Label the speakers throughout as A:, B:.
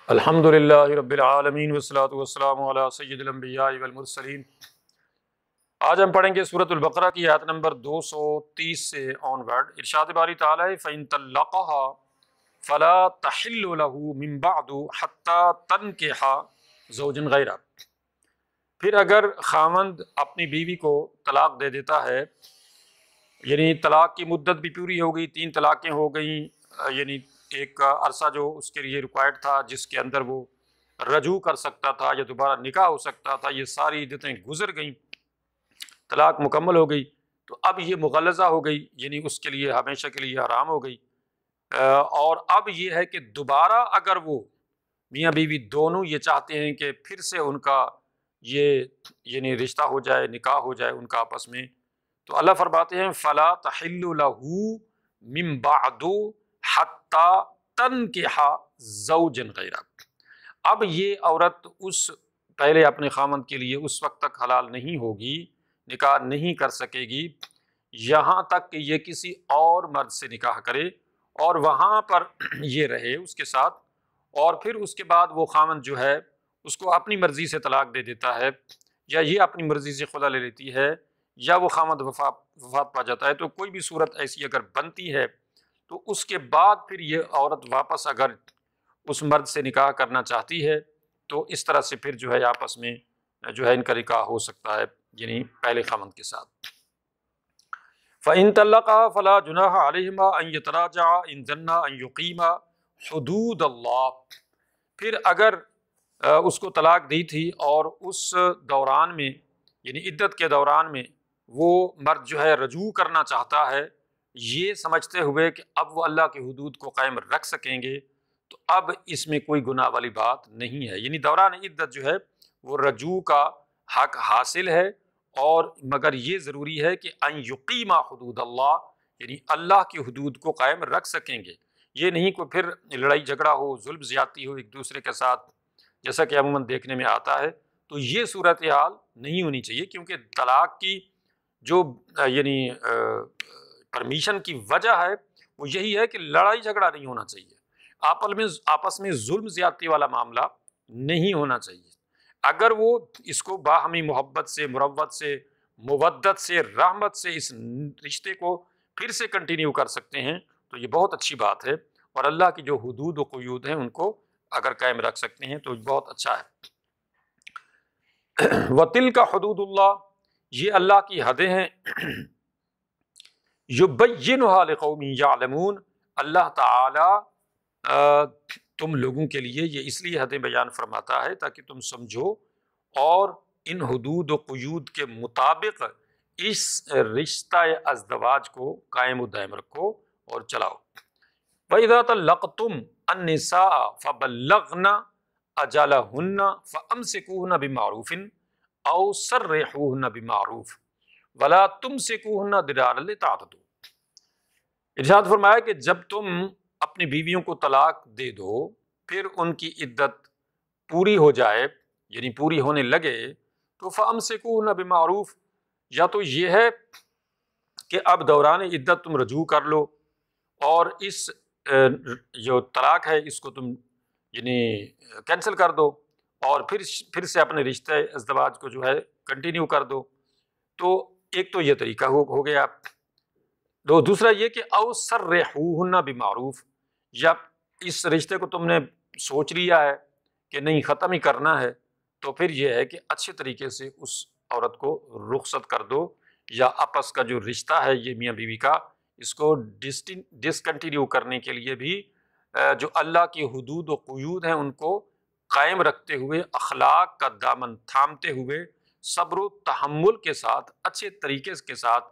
A: الحمدللہ رب العالمین والصلاۃ والسلام علی سید الانبیاء والمرسلین۔ آج ہم پڑھیں گے سورۃ البقرہ کی آیت نمبر 230 سے آن ورڈ۔ ارشاد باری تعالیٰ ہے فَإِن طَلَّقَهَا فَلَا تَحِلُّ لَهُ مِن بَعْدُ حَتَّى تَنكِحَ زَوْجًا غَيْرَهُ۔ پھر اگر خاوند اپنی بیوی کو طلاق دے دیتا ہے، یعنی طلاق کی مدت بھی پوری ہو گئی، 3 طلاقیں ہو گئیں، یعنی ایک عرصہ جو اس کے لیے ریکوائرڈ تھا جس کے اندر وہ رجوع کر سکتا تھا یا دوبارہ نکاح ہو سکتا تھا، یہ ساری عدتیں گزر گئیں، طلاق مکمل ہو گئی، تو اب یہ مغلظہ ہو گئی، یعنی اس کے لیے ہمیشہ کے لیے حرام ہو گئی۔ اور اب یہ ہے کہ دوبارہ اگر وہ میاں بیوی دونوں یہ چاہتے ہیں کہ پھر سے ان کا یہ یعنی رشتہ ہو جائے، نکاح ہو جائے ان کا آپس میں، تو اللہ فرماتے ہیں فَلَا تَحِلُّ لَهُ مِن بَعْدُ حَتَّى تَنكِحَ زَوْجًا غَيْرَهُ۔ اب یہ عورت اس پہلے اپنے خامند کے لیے اس وقت تک حلال نہیں ہوگی، نکاح نہیں کر سکے گی یہاں تک کہ یہ کسی اور مرد سے نکاح کرے اور وہاں پر یہ رہے اس کے ساتھ، اور پھر اس کے بعد وہ خامند جو ہے اس کو اپنی مرضی سے طلاق دے دیتا ہے، یا یہ اپنی مرضی سے خلا لے لیتی ہے، یا وہ خامند وفات پا جاتا ہے، تو کوئی بھی صورت ایسی اگر بنتی ہے تو اس کے بعد پھر یہ عورت واپس اگر اس مرد سے نکاح کرنا چاہتی ہے تو اس طرح سے پھر جو ہے آپس میں جو ہے ان کا نکاح ہو سکتا ہے، یعنی پہلے خامند کے ساتھ۔ فَإِن طَلَّقَهَا فَلَا جُنَاحَ عَلَيْهِمَا أَن يَتَرَاجَعَا إِن ظَنَّا أَن يُقِيمَا حُدُودَ اللَّهِ۔ پھر اگر اس کو طلاق دی تھی اور اس دوران میں یعنی عدت کے دوران میں وہ مرد جو ہے رجوع کرنا چاہتا ہے، یہ سمجھتے ہوئے کہ اب وہ اللہ کی حدود کو قائم رکھ سکیں گے، تو اب اس میں کوئی گناہ والی بات نہیں ہے، یعنی دوران عدت جو ہے وہ رجوع کا حق حاصل ہے، اور مگر یہ ضروری ہے کہ ان یقیما حدود اللہ، یعنی اللہ کی حدود کو قائم رکھ سکیں گے، یہ نہیں کہ پھر لڑائی جھگڑا ہو، ظلم زیادتی ہو ایک دوسرے کے ساتھ، جیسا کہ عموماً دیکھنے میں آتا ہے۔ تو یہ صورتحال نہیں ہونی چاہیے، کیونکہ طلاق کی جو یعنی پرمیشن کی وجہ ہے وہ یہی ہے کہ لڑائی جھگڑا نہیں ہونا چاہیے، آپس میں ظلم زیادتی والا معاملہ نہیں ہونا چاہیے۔ اگر وہ اس کو باہمی محبت سے، مروت سے، مودت سے، رحمت سے اس رشتے کو پھر سے کنٹینیو کر سکتے ہیں تو یہ بہت اچھی بات ہے، اور اللہ کی جو حدود و قیود ہیں ان کو اگر قائم رکھ سکتے ہیں تو بہت اچھا ہے۔ وَتِلْكَ حُدُودُ اللَّهِ، یہ اللہ کی حدیں ہیں، يُبَيِّنُهَا لِقَوْمٍ يَعْلَمُونَ، اللہ تعالی تم لوگوں کے لیے یہ اس لیے حدیں بیان فرماتا ہے تاکہ تم سمجھو اور ان حدود و قیود کے مطابق اس رشتہ ازدواج کو قائم و دائم رکھو اور چلاؤ۔ وَإِذَا طَلَّقْتُمُ النِّسَاءَ فَبَلَّغْنَ أَجَلَهُنَّ فَأَمْسِكُوهُنَّ بِمَعْرُوفٍ أَوْ سَرِّحُوهُنَّ بِمَعْرُوفٍ وَلَا تُمْسِكُوهُنَّ ضِرَارًا لِتَعْتَدُوا۔ ارشاد فرمایا کہ جب تم اپنی بیویوں کو طلاق دے دو، پھر ان کی عدت پوری ہو جائے یعنی پوری ہونے لگے، تو فَأَمْسِكُوهُنَّ بِمَعْرُوفٍ، یا تو یہ ہے کہ اب دوران عدت تم رجوع کر لو اور اس جو طلاق ہے اس کو تم یعنی کینسل کر دو، اور پھر سے اپنے رشتہ ازدواج کو جو ہے کنٹینیو کر دو، تو ایک تو یہ طریقہ ہو گیا۔ دوسرا یہ کہ او سرحوہن بمعروف، یا اس رشتے کو تم نے سوچ لیا ہے کہ نہیں ختم ہی کرنا ہے، تو پھر یہ ہے کہ اچھے طریقے سے اس عورت کو رخصت کر دو، یا آپس کا جو رشتہ ہے یہ میاں بیوی کا، اس کو ڈسکنٹینیو کرنے کے لیے بھی جو اللہ کی حدود و قیود ہیں ان کو قائم رکھتے ہوئے، اخلاق کا دامن تھامتے ہوئے، صبر و تحمل کے ساتھ، اچھے طریقے کے ساتھ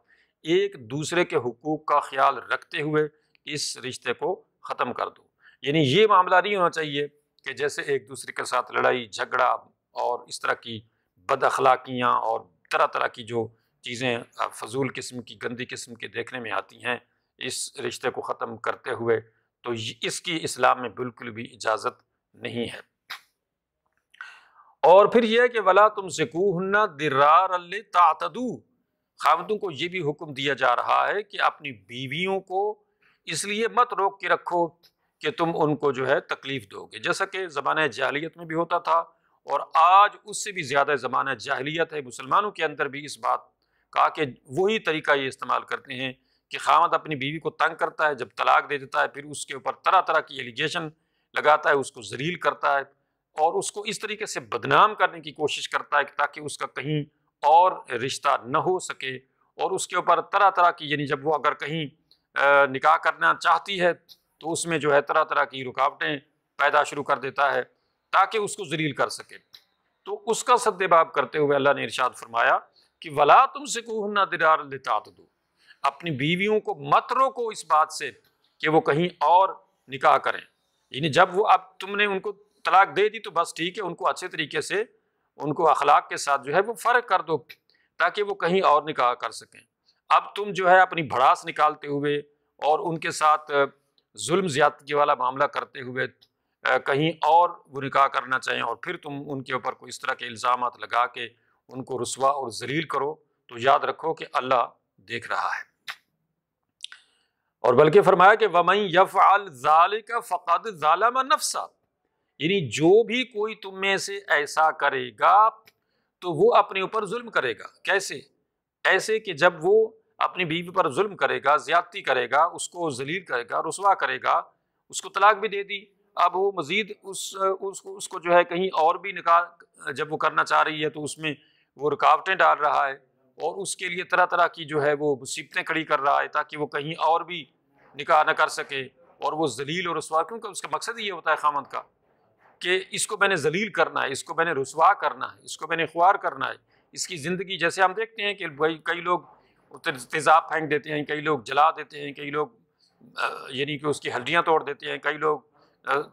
A: ایک دوسرے کے حقوق کا خیال رکھتے ہوئے اس رشتے کو ختم کر دو۔ یعنی یہ معاملہ نہیں ہونا چاہیے کہ جیسے ایک دوسرے کے ساتھ لڑائی جھگڑا اور اس طرح کی بد اخلاقیاں اور طرح طرح کی جو چیزیں فضول قسم کی گندی قسم کے دیکھنے میں آتی ہیں اس رشتے کو ختم کرتے ہوئے، تو اس کی اسلام میں بالکل بھی اجازت نہیں ہے۔ اور پھر یہ کہ وَلَا تُمْسِكُوهُنَّ ضِرَارًا لِتَعْتَدُوا، خاوندوں کو یہ بھی حکم دیا جا رہا ہے کہ اپنی بیویوں کو اس لیے مت روک کے رکھو کہ تم ان کو جو ہے تکلیف دو گے، جیسا کہ زمانہ جاہلیت میں بھی ہوتا تھا، اور آج اس سے بھی زیادہ زمانہ جاہلیت ہے مسلمانوں کے اندر بھی اس بات کا کہ وہی طریقہ یہ استعمال کرتے ہیں کہ خاوند اپنی بیوی کو تنگ کرتا ہے، جب طلاق دے دیتا ہے پھر اس کے اوپر طرح طرح کی ایلیگیشن لگاتا ہے، اس کو ذلیل کرتا ہے اور اس کو اس طریقے سے بدنام کرنے کی کوشش کرتا ہے کہ تاکہ اس کا کہیں اور رشتہ نہ ہو سکے، اور اس کے اوپر طرح طرح کی، یعنی جب وہ اگر کہیں نکاح کرنا چاہتی ہے تو اس میں جو ہے طرح طرح کی رکاوٹیں پیدا شروع کر دیتا ہے تاکہ اس کو ذلیل کر سکے۔ تو اس کا سدباب کرتے ہوئے اللہ نے ارشاد فرمایا کہ وَلَا تُمْسِكُوهُنَّ ضِرَارًا لِتَعْتَدُوا، اپنی بیویوں کو مت روکو اس بات سے کہ وہ کہیں اور نکاح کریں، یعنی جب وہ اب تم نے ان کو طلاق دے دی تو بس ٹھیک ہے، ان کو اچھے طریقے سے ان کو اخلاق کے ساتھ جو ہے وہ فرق کر دو تاکہ وہ کہیں اور نکاح کر سکیں۔ اب تم جو ہے اپنی بھڑاس نکالتے ہوئے اور ان کے ساتھ ظلم زیادتی والا معاملہ کرتے ہوئے کہیں اور وہ نکاح کرنا چاہیں اور پھر تم ان کے اوپر کوئی اس طرح کے الزامات لگا کے ان کو رسوا اور ذلیل کرو، تو یاد رکھو کہ اللہ دیکھ رہا ہے۔ اور بلکہ فرمایا کہ وَمَن يَفْعَلْ ذَلِكَ فَقَدْ ظَلَمَ نَفْسَهُ، یعنی جو بھی کوئی تم میں سے ایسا کرے گا تو وہ اپنے اوپر ظلم کرے گا۔ کیسے؟ ایسے کہ جب وہ اپنی بیوی پر ظلم کرے گا، زیادتی کرے گا، اس کو ذلیل کرے گا، رسوا کرے گا، اس کو طلاق بھی دے دی، اب وہ مزید اس کو جو ہے کہیں اور بھی نکاح جب وہ کرنا چاہ رہی ہے تو اس میں وہ رکاوٹیں ڈال رہا ہے اور اس کے لیے طرح طرح کی جو ہے وہ مصیبتیں کھڑی کر رہا ہے تاکہ وہ کہیں اور بھی نکاح نہ کر سکے اور وہ ذلیل اور رسوا، کیونکہ اس کا مقصد یہ ہوتا ہے خامند کا کہ اس کو میں نے ذلیل کرنا ہے، اس کو میں نے رسوا کرنا ہے، اس کو میں نے خوار کرنا ہے، اس کی زندگی، جیسے ہم دیکھتے ہیں کہ کئی لوگ تیزاب پھینک دیتے ہیں، کئی لوگ جلا دیتے ہیں، کئی لوگ یعنی کہ اس کی ہڈیاں توڑ دیتے ہیں، کئی لوگ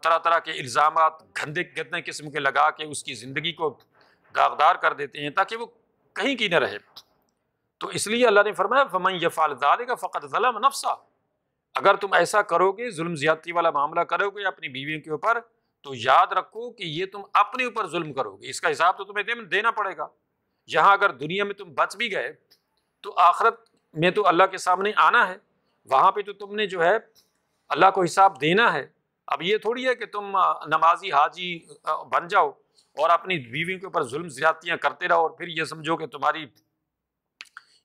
A: طرح طرح کے الزامات گندے گندے قسم کے لگا کے اس کی زندگی کو داغدار کر دیتے ہیں تاکہ وہ کہیں کی نہ رہے۔ تو اس لیے اللہ نے فرمایا فَمَن يَفْعَلْ ذَلِكَ فَقَدْ ظَلَمَ نَفْسَهُ، اگر تم ایسا کرو گے، ظلم زیادتی والا معاملہ کرو گے اپنی بیویوں کے اوپر، تو یاد رکھو کہ یہ تم اپنے اوپر ظلم کرو گے، اس کا حساب تو تمہیں دینا پڑے گا۔ یہاں اگر دنیا میں تم بچ بھی گئے تو آخرت میں تو اللہ کے سامنے آنا ہے، وہاں پہ تو تم نے جو ہے اللہ کو حساب دینا ہے۔ اب یہ تھوڑی ہے کہ تم نمازی حاجی بن جاؤ اور اپنی بیوی کے اوپر ظلم زیادتیاں کرتے رہو اور پھر یہ سمجھو کہ تمہاری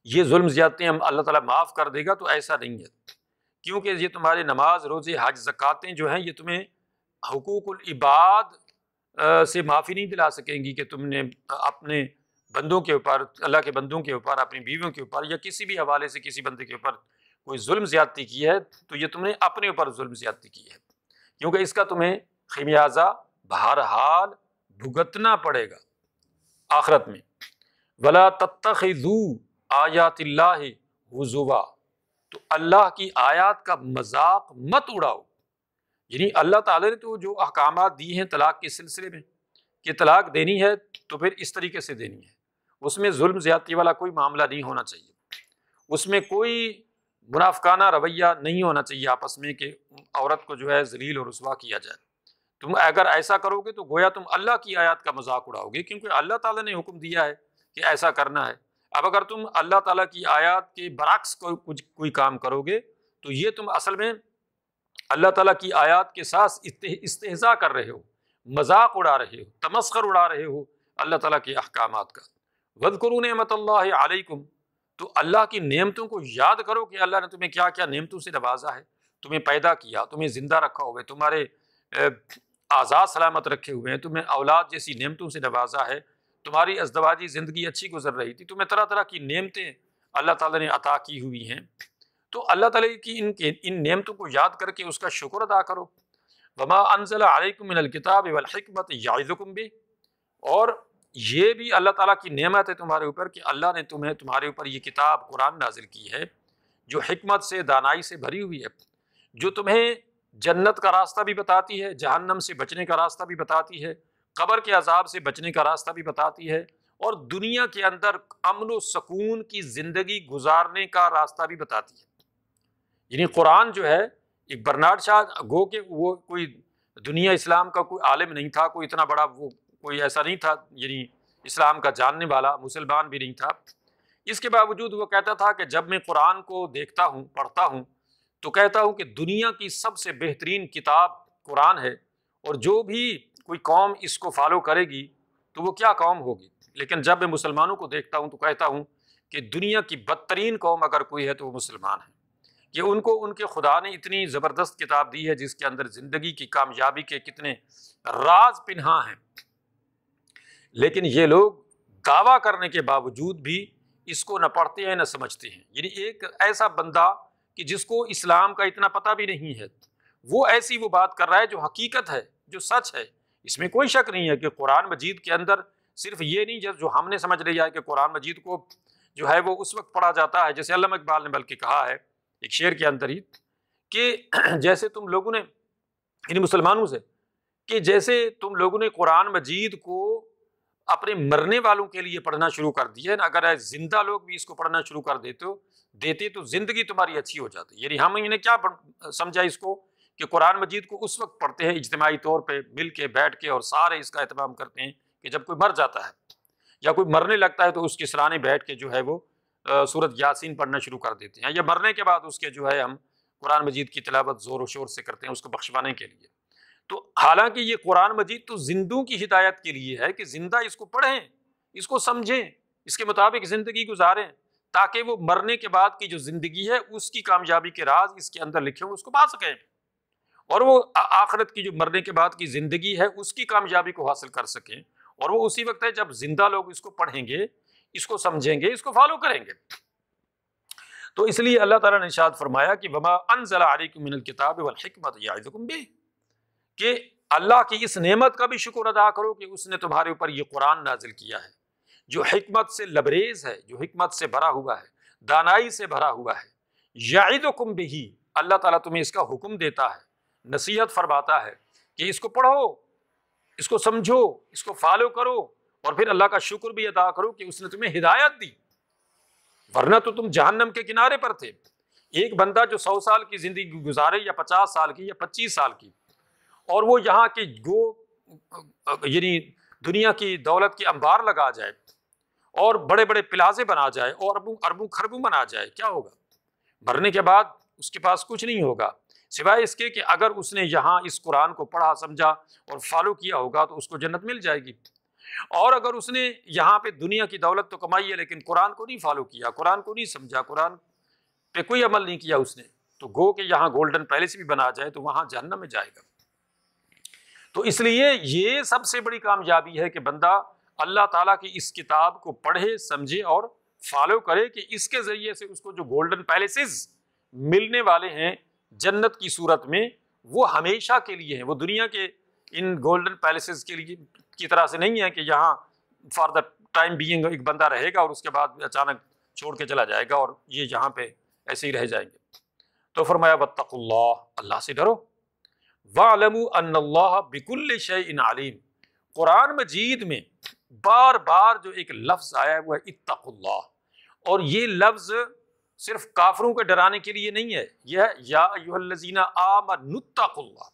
A: یہ ظلم زیادتیاں اللہ تعالیٰ معاف کر دے گا، تو ایسا نہیں ہے، کیونکہ یہ تمہارے نماز، روزے، حج، زکاتیں جو ہیں یہ تمہیں حقوق العباد سے معافی نہیں دلا سکیں گی کہ تم نے اپنے بندوں کے اوپر، اللہ کے بندوں کے اوپر، اپنی بیویوں کے اوپر یا کسی بھی حوالے سے کسی بندے کے اوپر کوئی ظلم زیادتی کی ہے تو یہ تم نے اپنے اوپر ظلم زیادتی کی ہے، کیونکہ اس کا تمہیں خمیازہ بہرحال بھگتنا پڑے گا آخرت میں۔ وَلَا تَتَّخِذُوا آیات اللہ ہزوا، تو اللہ کی آیات کا مذاق مت اڑاؤ، یعنی اللہ تعالیٰ نے تو جو احکامات دی ہیں طلاق کے سلسلے میں کہ طلاق دینی ہے تو پھر اس طریقے سے دینی ہے، اس میں ظلم زیادتی والا کوئی معاملہ نہیں ہونا چاہیے، اس میں کوئی منافقانہ رویہ نہیں ہونا چاہیے آپس میں کہ عورت کو جو ہے ذلیل اور رسوا کیا جائے۔ تم اگر ایسا کرو گے تو گویا تم اللہ کی آیات کا مذاق اڑاؤ گے، کیونکہ اللہ تعالیٰ نے حکم دیا ہے کہ ایسا کرنا ہے۔ اب اگر تم اللہ تعالیٰ کی آیات کے برعکس کوئی کام کرو گے تو یہ تم اصل میں اللہ تعالیٰ کی آیات کے ساتھ استہزاء کر رہے ہو، مذاق اڑا رہے ہو، تمسخر اڑا رہے ہو اللہ تعالیٰ کے احکامات کا۔ وَاذْكُرُوا نِعْمَتَ اللَّهِ عَلَيْكُمْ، تو اللہ کی نعمتوں کو یاد کرو کہ اللہ نے تمہیں کیا کیا نعمتوں سے نوازا ہے، تمہیں پیدا کیا، تمہیں زندہ رکھا ہوئے، تمہارے آزاد سلامت رکھے ہوئے ہیں، تمہیں اولاد جیسی نعمتوں سے نوازا ہے، تمہاری ازدواجی زندگی اچھی گزر رہی تھی، تمہیں طرح طرح کی نعمتیں اللہ تعالیٰ نے عطا کی ہوئی ہیں، تو اللہ تعالیٰ کی ان نعمتوں کو یاد کر کے اس کا شکر ادا کرو۔ وما انزل علیکم من الکتاب والحکمت یعظکم بہ، اور یہ بھی اللہ تعالیٰ کی نعمت ہے تمہارے اوپر کہ اللہ نے تمہارے اوپر یہ کتاب قرآن نازل کی ہے جو حکمت سے، دانائی سے بھری ہوئی ہے، جو تمہیں جنت کا راستہ بھی بتاتی ہے، جہنم سے بچنے کا راستہ بھی بتاتی ہے، قبر کے عذاب سے بچنے کا راستہ بھی بتاتی ہے، اور دنیا کے اندر امن و سکون کی زندگی گزارنے کا راستہ بھی بتاتی ہے۔ یعنی قرآن جو ہے، ایک برنارڈ شاہ گو کہ وہ کوئی دنیا اسلام کا کوئی عالم نہیں تھا، کوئی اتنا بڑا وہ کوئی ایسا نہیں تھا یعنی اسلام کا جاننے والا، مسلمان بھی نہیں تھا، اس کے باوجود وہ کہتا تھا کہ جب میں قرآن کو دیکھتا ہوں، پڑھتا ہوں، تو کہتا ہوں کہ دنیا کی سب سے بہترین کتاب قرآن ہے، اور جو بھی کوئی قوم اس کو فالو کرے گی تو وہ کیا قوم ہوگی۔ لیکن جب میں مسلمانوں کو دیکھتا ہوں تو کہتا ہوں کہ دنیا کی بدترین قوم اگر کوئی ہے تو وہ مسلمان ہیں، کہ ان کو ان کے خدا نے اتنی زبردست کتاب دی ہے جس کے اندر زندگی کی کامیابی کے کتنے راز پنہاں ہیں، لیکن یہ لوگ دعویٰ کرنے کے باوجود بھی اس کو نہ پڑھتے ہیں نہ سمجھتے ہیں۔ یعنی ایک ایسا بندہ کہ جس کو اسلام کا اتنا پتہ بھی نہیں ہے، وہ ایسی وہ بات کر رہا ہے جو حقیقت ہے، جو سچ ہے۔ اس میں کوئی شک نہیں ہے کہ قرآن مجید کے اندر صرف یہ نہیں جو ہم نے سمجھ لیا ہے کہ قرآن مجید کو جو ہے وہ اس وقت پڑھا جاتا ہے، جیسے علامہ اقبال نے بلکہ کہا ہے ایک شعر کے اندر ہی کہ جیسے تم لوگوں نے ان مسلمانوں سے کہ جیسے تم لوگوں نے قرآن مجید کو اپنے مرنے والوں کے لیے پڑھنا شروع کر دیا ہے نا، اگر زندہ لوگ بھی اس کو پڑھنا شروع کر دیتے تو زندگی تمہاری اچھی ہو جاتی۔ یعنی ہم انہیں کیا سمجھا اس کو کہ قرآن مجید کو اس وقت پڑھتے ہیں اجتماعی طور پہ مل کے بیٹھ کے، اور سارے اس کا اہتمام کرتے ہیں کہ جب کوئی مر جاتا ہے یا کوئی مرنے لگتا ہے تو اس کے سرانے بیٹھ کے جو ہے وہ سورۃ یاسین پڑھنا شروع کر دیتے ہیں، یا مرنے کے بعد اس کے جو ہے ہم قرآن مجید کی تلاوت زور و شور سے کرتے ہیں اس کو بخشوانے کے لیے۔ تو حالانکہ یہ قرآن مجید تو زندوں کی ہدایت کے لیے ہے کہ زندہ اس کو پڑھیں، اس کو سمجھیں، اس کے مطابق زندگی گزاریں، تاکہ وہ مرنے کے بعد کی جو زندگی ہے اس کی کامیابی کے راز اس کے اندر لکھے ہوئے اس کو پا سکیں، اور وہ آخرت کی جو مرنے کے بعد کی زندگی ہے اس کی کامیابی کو حاصل کر سکیں، اور وہ اسی وقت ہے جب زندہ لوگ اس کو پڑھیں گے، اس کو سمجھیں گے، اس کو فالو کریں گے۔ تو اس لیے اللہ تعالیٰ نے ارشاد فرمایا کہ وما انزل علیکم من الکتاب والحکمۃ یعظکم بہ، کہ اللہ کی اس نعمت کا بھی شکر ادا کرو کہ اس نے تمہارے اوپر یہ قرآن نازل کیا ہے جو حکمت سے لبریز ہے، جو حکمت سے بھرا ہوا ہے، دانائی سے بھرا ہوا ہے۔ یعظکم بہ، اللہ تعالیٰ تمہیں اس کا حکم دیتا ہے، نصیحت فرماتا ہے کہ اس کو پڑھو، اس کو سمجھو، اس کو فالو کرو، اور پھر اللہ کا شکر بھی ادا کرو کہ اس نے تمہیں ہدایت دی، ورنہ تو تم جہنم کے کنارے پر تھے۔ ایک بندہ جو 100 سال کی زندگی گزارے یا 50 سال کی یا 25 سال کی، اور وہ یہاں کی یعنی دنیا کی دولت کی انبار لگا جائے اور بڑے بڑے پلازے بنا جائے اور اربوں خربوں بنا جائے، کیا ہوگا؟ مرنے کے بعد اس کے پاس کچھ نہیں ہوگا سوائے اس کے کہ اگر اس نے یہاں اس قرآن کو پڑھا سمجھا اور فالو کیا ہوگا تو اس کو جنت مل جائے گی، اور اگر اس نے یہاں پہ دنیا کی دولت تو کمائی ہے لیکن قرآن کو نہیں فالو کیا، قرآن کو نہیں سمجھا، قرآن پہ کوئی عمل نہیں کیا اس نے، تو گو کہ یہاں گولڈن پیلس بھی بنا جائے تو وہاں جہنم میں جائے گا۔ تو اس لیے یہ سب سے بڑی کامیابی ہے کہ بندہ اللہ تعالیٰ کی اس کتاب کو پڑھے، سمجھے اور فالو کرے، کہ اس کے ذریعے سے اس کو جو گولڈن پیلسز ملنے والے ہیں جنت کی صورت میں، وہ ہمیشہ کے لیے ہیں۔ وہ دنیا کے ان گولڈن پیلسز کے لیے کی طرح سے نہیں ہے کہ یہاں فار دا ٹائم بینگ ایک بندہ رہے گا اور اس کے بعد اچانک چھوڑ کے چلا جائے گا اور یہ یہاں پہ ایسے ہی رہ جائیں گے۔ تو فرمایا واتقوا اللہ، اللہ سے ڈرو، وَاعْلَمُوا أَنَّ اللَّهَ بِكُلِّ شَيْءٍ عَلِيمٌ۔ قرآن مجید میں بار بار جو ایک لفظ آیا ہے وہ ہے اتقوا اللہ، اور یہ لفظ صرف کافروں کو ڈرانے کے لیے نہیں ہے، یہ ہے یا ایھا الذین آمنوا اتقوا اللہ،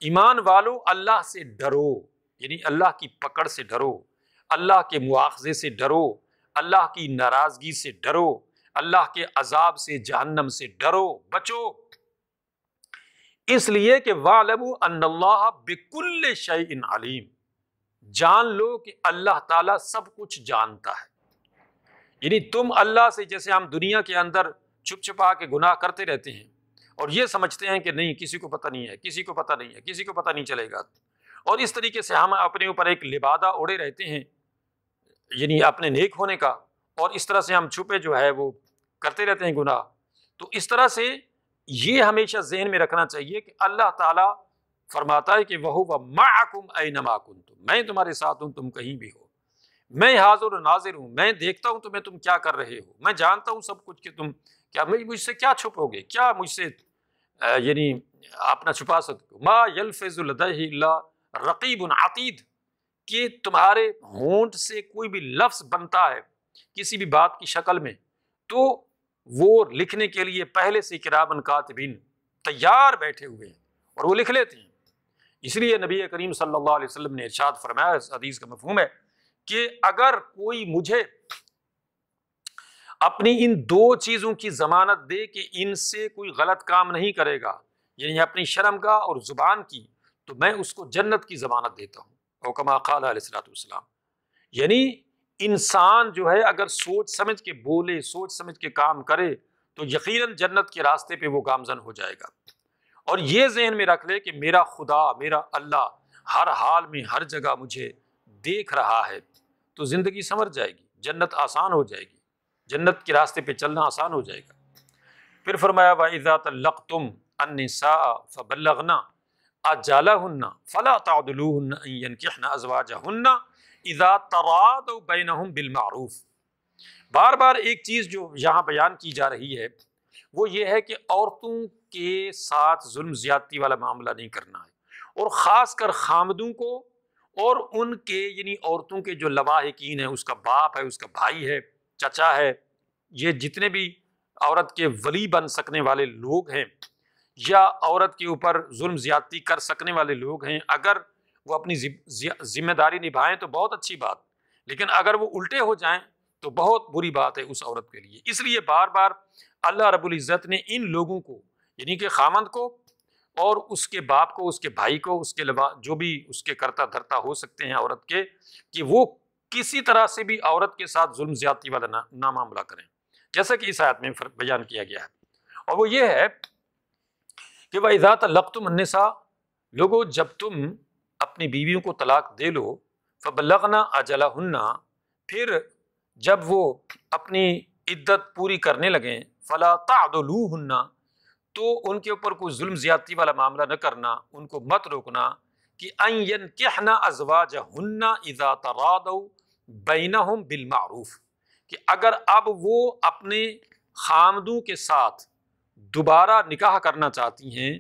A: ایمان والو اللہ سے ڈرو، یعنی اللہ کی پکڑ سے ڈرو، اللہ کے مواخذے سے ڈرو، اللہ کی ناراضگی سے ڈرو، اللہ کے عذاب سے، جہنم سے ڈرو، بچو، اس لیے کہ وَاعْلَمُوا أَنَّ اللَّهَ بِكُلِّ شَيْءٍ عَلِيمٌ، جان لو کہ اللہ تعالیٰ سب کچھ جانتا ہے۔ یعنی تم اللہ سے، جیسے ہم دنیا کے اندر چھپ چھپا کے گناہ کرتے رہتے ہیں اور یہ سمجھتے ہیں کہ نہیں کسی کو پتہ نہیں ہے، کسی کو پتہ نہیں ہے، کسی کو پتہ نہیں چلے گا، اور اس طریقے سے ہم اپنے اوپر ایک لبادہ اوڑھے رہتے ہیں یعنی اپنے نیک ہونے کا، اور اس طرح سے ہم چھپے جو ہے وہ کرتے رہتے ہیں گناہ۔ تو اس طرح سے یہ ہمیشہ ذہن میں رکھنا چاہیے کہ اللہ تعالیٰ فرماتا ہے کہ وَهُوَ مَعَكُمْ أَيْنَمَا كُنتُم، میں تمہارے ساتھ ہوں تم کہیں بھی ہو، میں حاضر و ناظر ہوں، میں دیکھتا ہوں تمہیں تم کیا کر رہے ہو، میں جانتا ہوں سب کچھ کہ تم کیا، مجھ سے کیا چھپو گے، کیا مجھ سے یعنی اپنا چھپا سکتے ہو۔ ما یلفظ لدیہ الا رقیب عتید، کہ تمہارے ہونٹ سے کوئی بھی لفظ بنتا ہے کسی بھی بات کی شکل میں تو وہ لکھنے کے لیے پہلے سے کرامن کاتبین تیار بیٹھے ہوئے ہیں اور وہ لکھ لیتے ہیں۔ اس لیے نبی کریم صلی اللہ علیہ وسلم نے ارشاد فرمایا، اس حدیث کا مفہوم ہے کہ اگر کوئی مجھے اپنی ان دو چیزوں کی ضمانت دے کہ ان سے کوئی غلط کام نہیں کرے گا، یعنی اپنی شرم کا اور زبان کی، تو میں اس کو جنت کی ضمانت دیتا ہوں۔ اور کما قال علیہ الصلوۃ والسلام، یعنی انسان جو ہے اگر سوچ سمجھ کے بولے، سوچ سمجھ کے کام کرے تو یقیناً جنت کے راستے پہ وہ گامزن ہو جائے گا۔ اور یہ ذہن میں رکھ لے کہ میرا خدا، میرا اللہ ہر حال میں ہر جگہ مجھے دیکھ رہا ہے، تو زندگی سنور جائے گی، جنت آسان ہو جائے گی، جنت کے راستے پہ چلنا آسان ہو جائے گا۔ پھر فرمایا وَإِذَا طَلَّقْتُمْ النِّسَاءَ فَبَلَّغْنَ أَجَلَهُنَّ فَلَا تَعْضُلُوهُنَّ أَن يَنكِحْنَ أَزْوَاجَهُنَّ إِذَا تَرَاضَوْا بَيْنَهُم بِالْمَعْرُوفِ۔ بار بار ایک چیز جو یہاں بیان کی جا رہی ہے وہ یہ ہے کہ عورتوں کے ساتھ ظلم زیادتی والا معاملہ نہیں کرنا ہے، اور خاص کر خامدوں کو اور ان کے یعنی عورتوں کے جو لواحقین ہیں، اس کا باپ ہے، اس کا بھائی ہے، چچا ہے، یہ جتنے بھی عورت کے ولی بن سکنے والے لوگ ہیں یا عورت کے اوپر ظلم زیادتی کر سکنے والے لوگ ہیں، اگر وہ اپنی ذمہ داری نبھائیں تو بہت اچھی بات، لیکن اگر وہ الٹے ہو جائیں تو بہت بری بات ہے اس عورت کے لیے۔ اس لیے بار بار اللہ رب العزت نے ان لوگوں کو یعنی کہ خامند کو اور اس کے باپ کو، اس کے بھائی کو، اس کے علاوہ جو بھی اس کے کرتا دھرتا ہو سکتے ہیں عورت کے، کہ وہ کسی طرح سے بھی عورت کے ساتھ ظلم زیادتی والا نہ معاملہ کریں، جیسا کہ اس آیت میں بیان کیا گیا ہے۔ اور وہ یہ ہے کہ وَإِذَا طَلَّقْتُمُ النِّسَاءَ، لوگوں جب تم اپنی بیویوں کو طلاق دے لو، فَبَلَّغْنَ أَجَلَهُنَّ، پھر جب وہ اپنی عدت پوری کرنے لگیں، فَلَا تَعْضُلُوهُنَّ، تو ان کے اوپر کوئی ظلم زیادتی والا معاملہ نہ کرنا، ان کو مت روکنا، کہ أَن يَنكِحْنَ أَزْوَاجَهُنَّ إِذَا تَرَاضَوْا بَيْنَهُم بِالْمَعْرُوفِ، کہ اگر اب وہ اپنے خامدوں کے ساتھ دوبارہ نکاح کرنا چاہتی ہیں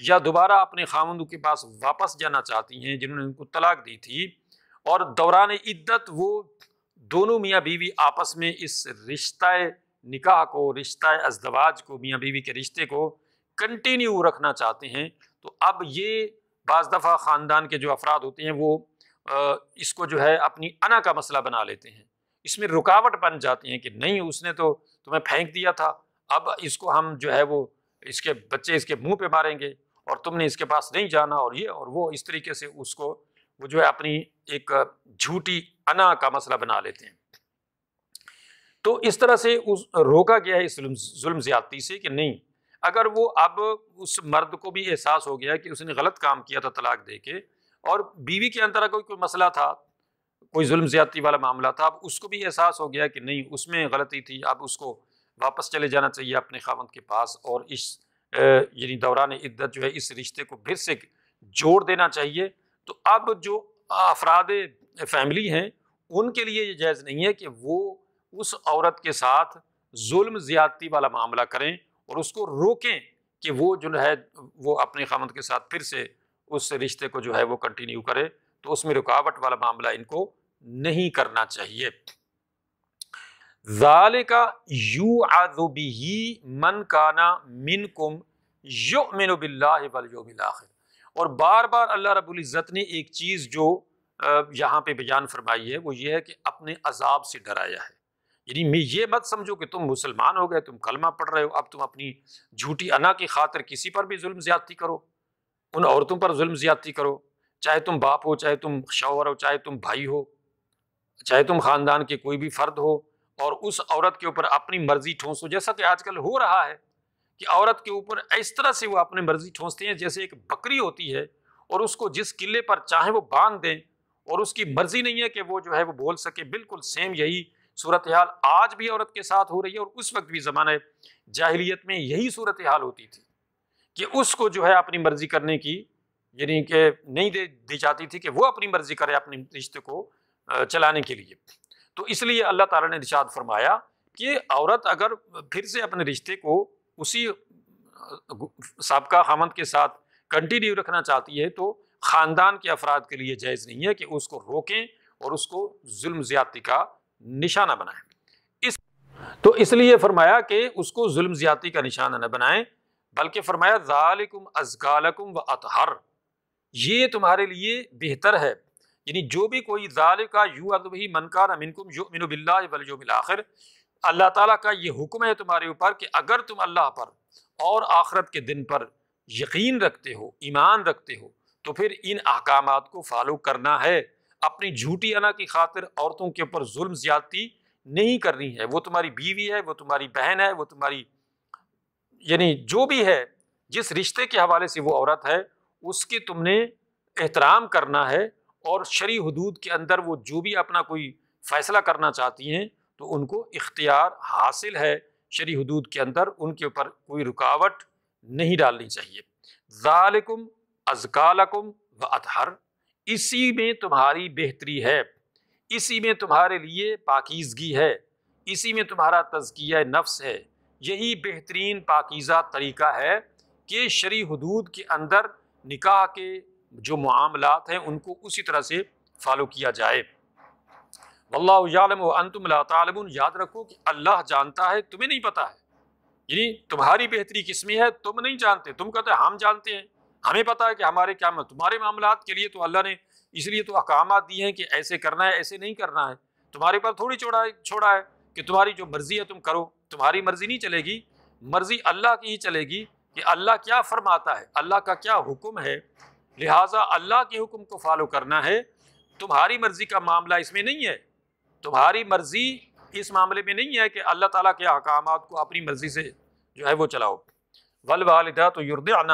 A: یا دوبارہ اپنے خامدوں کے پاس واپس جانا چاہتی ہیں جنہوں نے ان کو طلاق دی تھی، اور دوران عدت وہ دونوں میاں بیوی آپس میں اس رشتہ نکاح کو، رشتہ ازدواج کو، میاں بیوی کے رشتے کو کنٹینیو رکھنا چاہتے ہیں، تو اب یہ بعض دفعہ خاندان کے جو افراد ہوتے ہیں وہ اس کو جو ہے اپنی انا کا مسئلہ بنا لیتے ہیں، اس میں رکاوٹ بن جاتی ہیں کہ نہیں اس نے تو تمہیں پھینک دیا تھا، اب اس کو ہم جو ہے وہ اس کے بچے اس کے منہ پہ ماریں گے اور تم نے اس کے پاس نہیں جانا، اور یہ اور وہ، اس طریقے سے اس کو وہ جو ہے اپنی ایک جھوٹی انا کا مسئلہ بنا لیتے ہیں۔ تو اس طرح سے روکا گیا ہے اس ظلم زیادتی سے کہ نہیں، اگر وہ اب اس مرد کو بھی احساس ہو گیا کہ اس نے غلط کام کیا تھا طلاق دے کے، اور بیوی کے اندر کوئی مسئلہ تھا، کوئی ظلم زیادتی والا معاملہ تھا، اب اس کو بھی احساس ہو گیا کہ نہیں اس میں غلطی تھی، اب اس کو واپس چلے جانا چاہیے اپنے خاوند کے پاس، اور اس یعنی دوران عدت جو ہے اس رشتے کو پھر سے جوڑ دینا چاہیے، تو اب جو افراد فیملی ہیں ان کے لیے یہ جائز نہیں ہے کہ وہ اس عورت کے ساتھ ظلم زیادتی والا معاملہ کریں اور اس کو روکیں کہ وہ جو ہے وہ اپنے خاوند کے ساتھ پھر سے اس رشتے کو جو ہے وہ کنٹینیو کرے، تو اس میں رکاوٹ والا معاملہ ان کو نہیں کرنا چاہیے۔ ذالک یوعظ بہ من کان منکم یؤمن باللہ والیوم الاخر، اور بار بار اللہ رب العزت نے ایک چیز جو یہاں پہ بیان فرمائی ہے وہ یہ ہے کہ اپنے عذاب سے ڈرایا ہے، یعنی میں یہ مت سمجھو کہ تم مسلمان ہو گئے، تم کلمہ پڑھ رہے ہو، اب تم اپنی جھوٹی انا کی خاطر کسی پر بھی ظلم زیادتی کرو، ان عورتوں پر ظلم زیادتی کرو، چاہے تم باپ ہو، چاہے تم شوہر ہو، چاہے تم بھائی ہو، چاہے تم خاندان کے کوئی بھی فرد ہو، اور اس عورت کے اوپر اپنی مرضی ٹھونسو، جیسا کہ آج کل ہو رہا ہے کہ عورت کے اوپر اس طرح سے وہ اپنی مرضی ٹھونستے ہیں جیسے ایک بکری ہوتی ہے اور اس کو جس قلعے پر چاہیں وہ باندھ دیں اور اس کی مرضی نہیں ہے کہ وہ جو ہے وہ بول سکے۔ بالکل سیم یہی صورتحال آج بھی عورت کے ساتھ ہو رہی ہے، اور اس وقت بھی زمانہ جاہلیت میں یہی صورتحال ہوتی تھی کہ اس کو جو ہے اپنی مرضی کرنے کی یعنی کہ نہیں دی جاتی تھی کہ وہ اپنی مرضی کرے اپنے رشتے کو چلانے کے لیے۔ تو اس لیے اللہ تعالیٰ نے ارشاد فرمایا کہ عورت اگر پھر سے اپنے رشتے کو اسی سابقہ خامند کے ساتھ کنٹینیو رکھنا چاہتی ہے تو خاندان کے افراد کے لیے جائز نہیں ہے کہ اس کو روکیں اور اس کو ظلم زیادتی کا نشانہ بنائیں۔ تو اس لیے فرمایا کہ اس کو ظلم زیادتی کا نشانہ نہ بنائیں، بلکہ فرمایا ذالکم ازکی لکم واطہر، یہ تمہارے لیے بہتر ہے، یعنی جو بھی کوئی ذالک یوعظ بہ من کان منکم یؤمن باللہ والیوم الاخر، اللہ تعالیٰ کا یہ حکم ہے تمہارے اوپر کہ اگر تم اللہ پر اور آخرت کے دن پر یقین رکھتے ہو، ایمان رکھتے ہو، تو پھر ان احکامات کو فالو کرنا ہے۔ اپنی جھوٹی انا کی خاطر عورتوں کے اوپر ظلم زیادتی نہیں کرنی ہے۔ وہ تمہاری بیوی ہے، وہ تمہاری بہن ہے، وہ تمہاری یعنی جو بھی ہے، جس رشتے کے حوالے سے وہ عورت ہے، اس کی تم نے احترام کرنا ہے، اور شرعی حدود کے اندر وہ جو بھی اپنا کوئی فیصلہ کرنا چاہتی ہیں تو ان کو اختیار حاصل ہے شرعی حدود کے اندر، ان کے اوپر کوئی رکاوٹ نہیں ڈالنی چاہیے۔ ذالکم ازکا لکم و اطہر، اسی میں تمہاری بہتری ہے، اسی میں تمہارے لیے پاکیزگی ہے، اسی میں تمہارا تزکیہ نفس ہے۔ یہی بہترین پاکیزہ طریقہ ہے کہ شرعی حدود کے اندر نکاح کے جو معاملات ہیں ان کو اسی طرح سے فالو کیا جائے۔ واللہ یعلم وانتم لا تعلمون، یاد رکھو کہ اللہ جانتا ہے، تمہیں نہیں پتا ہے۔ یعنی تمہاری بہتری کس میں ہے؟ تم نہیں جانتے، تم کہتے ہیں ہم جانتے ہیں، ہمیں پتا ہے کہ ہمارے کیا تمہارے معاملات کے لیے تو اللہ نے اس لیے تو احکامات دیے ہیں کہ ایسے کرنا ہے، ایسے نہیں کرنا ہے۔ تمہارے پر تھوڑی چھوڑا ہے کہ تمہاری جو مرضی ہے تم کرو، تمہاری مرضی نہیں چلے گی، مرضی اللہ کی ہی چلے گی کہ اللہ کیا فرماتا ہے، اللہ کا کیا حکم ہے، لہٰذا اللہ کے حکم کو فالو کرنا ہے۔ تمہاری مرضی کا معاملہ اس میں نہیں ہے، تمہاری مرضی اس معاملے میں نہیں ہے کہ اللہ تعالیٰ کے احکامات کو اپنی مرضی سے جو ہے وہ چلاؤ۔ والوالدات یرضعن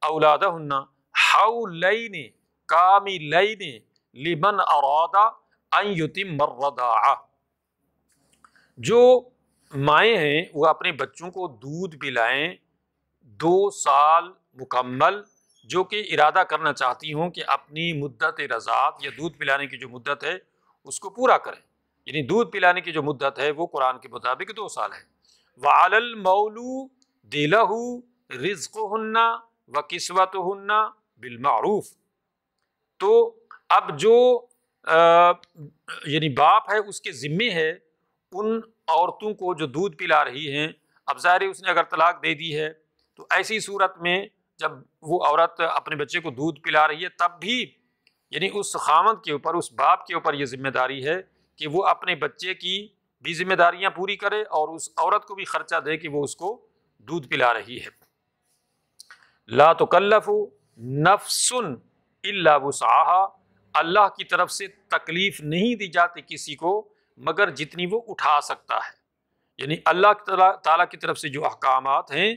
A: اولادہن حولین کاملین لمن اراد ان یتم الرضاعہ، جو مائیں ہیں وہ اپنے بچوں کو دودھ پلائیں 2 سال مکمل، جو کہ ارادہ کرنا چاہتی ہوں کہ اپنی مدت رضاعت یا دودھ پلانے کی جو مدت ہے اس کو پورا کریں۔ یعنی دودھ پلانے کی جو مدت ہے وہ قرآن کے مطابق 2 سال ہے۔ وَعَلَى الْمَوْلُودِ لَهُ رِزْقُهُنَّ وَكِسْوَتُهُنَّ بِالْمَعْرُوفِ، تو اب جو یعنی باپ ہے اس کے ذمے ہے ان عورتوں کو جو دودھ پلا رہی ہیں، اب ظاہر ہے اس نے اگر طلاق دے دی ہے تو ایسی صورت میں جب وہ عورت اپنے بچے کو دودھ پلا رہی ہے تب بھی یعنی اس خاوند کے اوپر، اس باپ کے اوپر یہ ذمہ داری ہے کہ وہ اپنے بچے کی بھی ذمہ داریاں پوری کرے اور اس عورت کو بھی خرچہ دے کہ وہ اس کو دودھ پلا رہی ہے۔ لا تکلف نفس الا وسعها، اللہ کی طرف سے تکلیف نہیں دی جاتی کسی کو مگر جتنی وہ اٹھا سکتا ہے۔ یعنی اللہ تعالیٰ کی طرف سے جو احکامات ہیں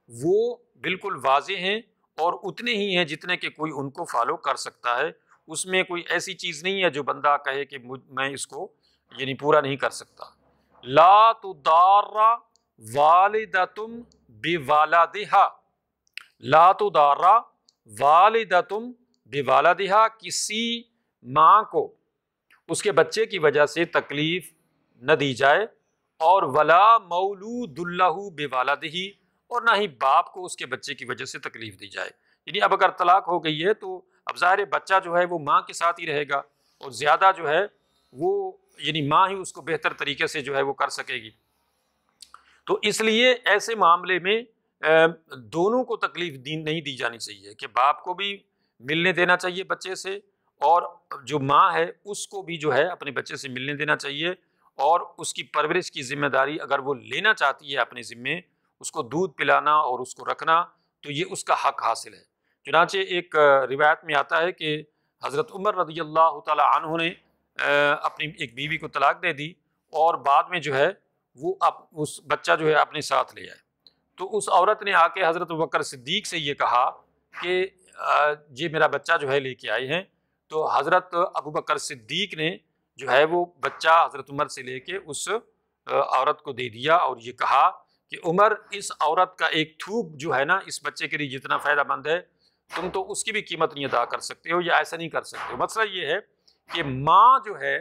A: وہ بالکل واضح ہیں اور اتنے ہی ہیں جتنے کہ کوئی ان کو فالو کر سکتا ہے، اس میں کوئی ایسی چیز نہیں ہے جو بندہ کہے کہ میں اس کو یعنی پورا نہیں کر سکتا۔ لا تضار والدۃ بولدہا، لا تضار والدۃ بولدہا، کسی ماں کو اس کے بچے کی وجہ سے تکلیف نہ دی جائے، اور ولا مولود لہ بولدہ، اور نہ ہی باپ کو اس کے بچے کی وجہ سے تکلیف دی جائے۔ یعنی اب اگر طلاق ہو گئی ہے تو اب ظاہر بچہ جو ہے وہ ماں کے ساتھ ہی رہے گا، اور زیادہ جو ہے وہ یعنی ماں ہی اس کو بہتر طریقے سے جو ہے وہ کر سکے گی۔ تو اس لیے ایسے معاملے میں دونوں کو تکلیف نہیں دی جانی چاہیے، کہ باپ کو بھی ملنے دینا چاہیے بچے سے، اور جو ماں ہے اس کو بھی جو ہے اپنے بچے سے ملنے دینا چاہیے، اور اس کی پرورش کی ذمہ داری اگر وہ لینا چاہتی ہے اپنے ذمے، اس کو دودھ پلانا اور اس کو رکھنا، تو یہ اس کا حق حاصل ہے۔ چنانچہ ایک روایت میں آتا ہے کہ حضرت عمر رضی اللہ تعالی عنہ نے اپنی ایک بیوی کو طلاق دے دی، اور بعد میں جو ہے وہ اس بچہ جو ہے اپنے ساتھ لے آئے، تو اس عورت نے آ کے حضرت ابوبکر صدیق سے یہ کہا کہ یہ میرا بچہ جو ہے لے کے آئے ہیں، تو حضرت ابوبکر صدیق نے جو ہے وہ بچہ حضرت عمر سے لے کے اس عورت کو دے دیا، اور یہ کہا کہ عمر، اس عورت کا ایک تھوک جو ہے نا اس بچے کے لیے جتنا فائدہ مند ہے، تم تو اس کی بھی قیمت نہیں ادا کر سکتے ہو، یا ایسا نہیں کر سکتے ہو۔ مسئلہ یہ ہے کہ ماں جو ہے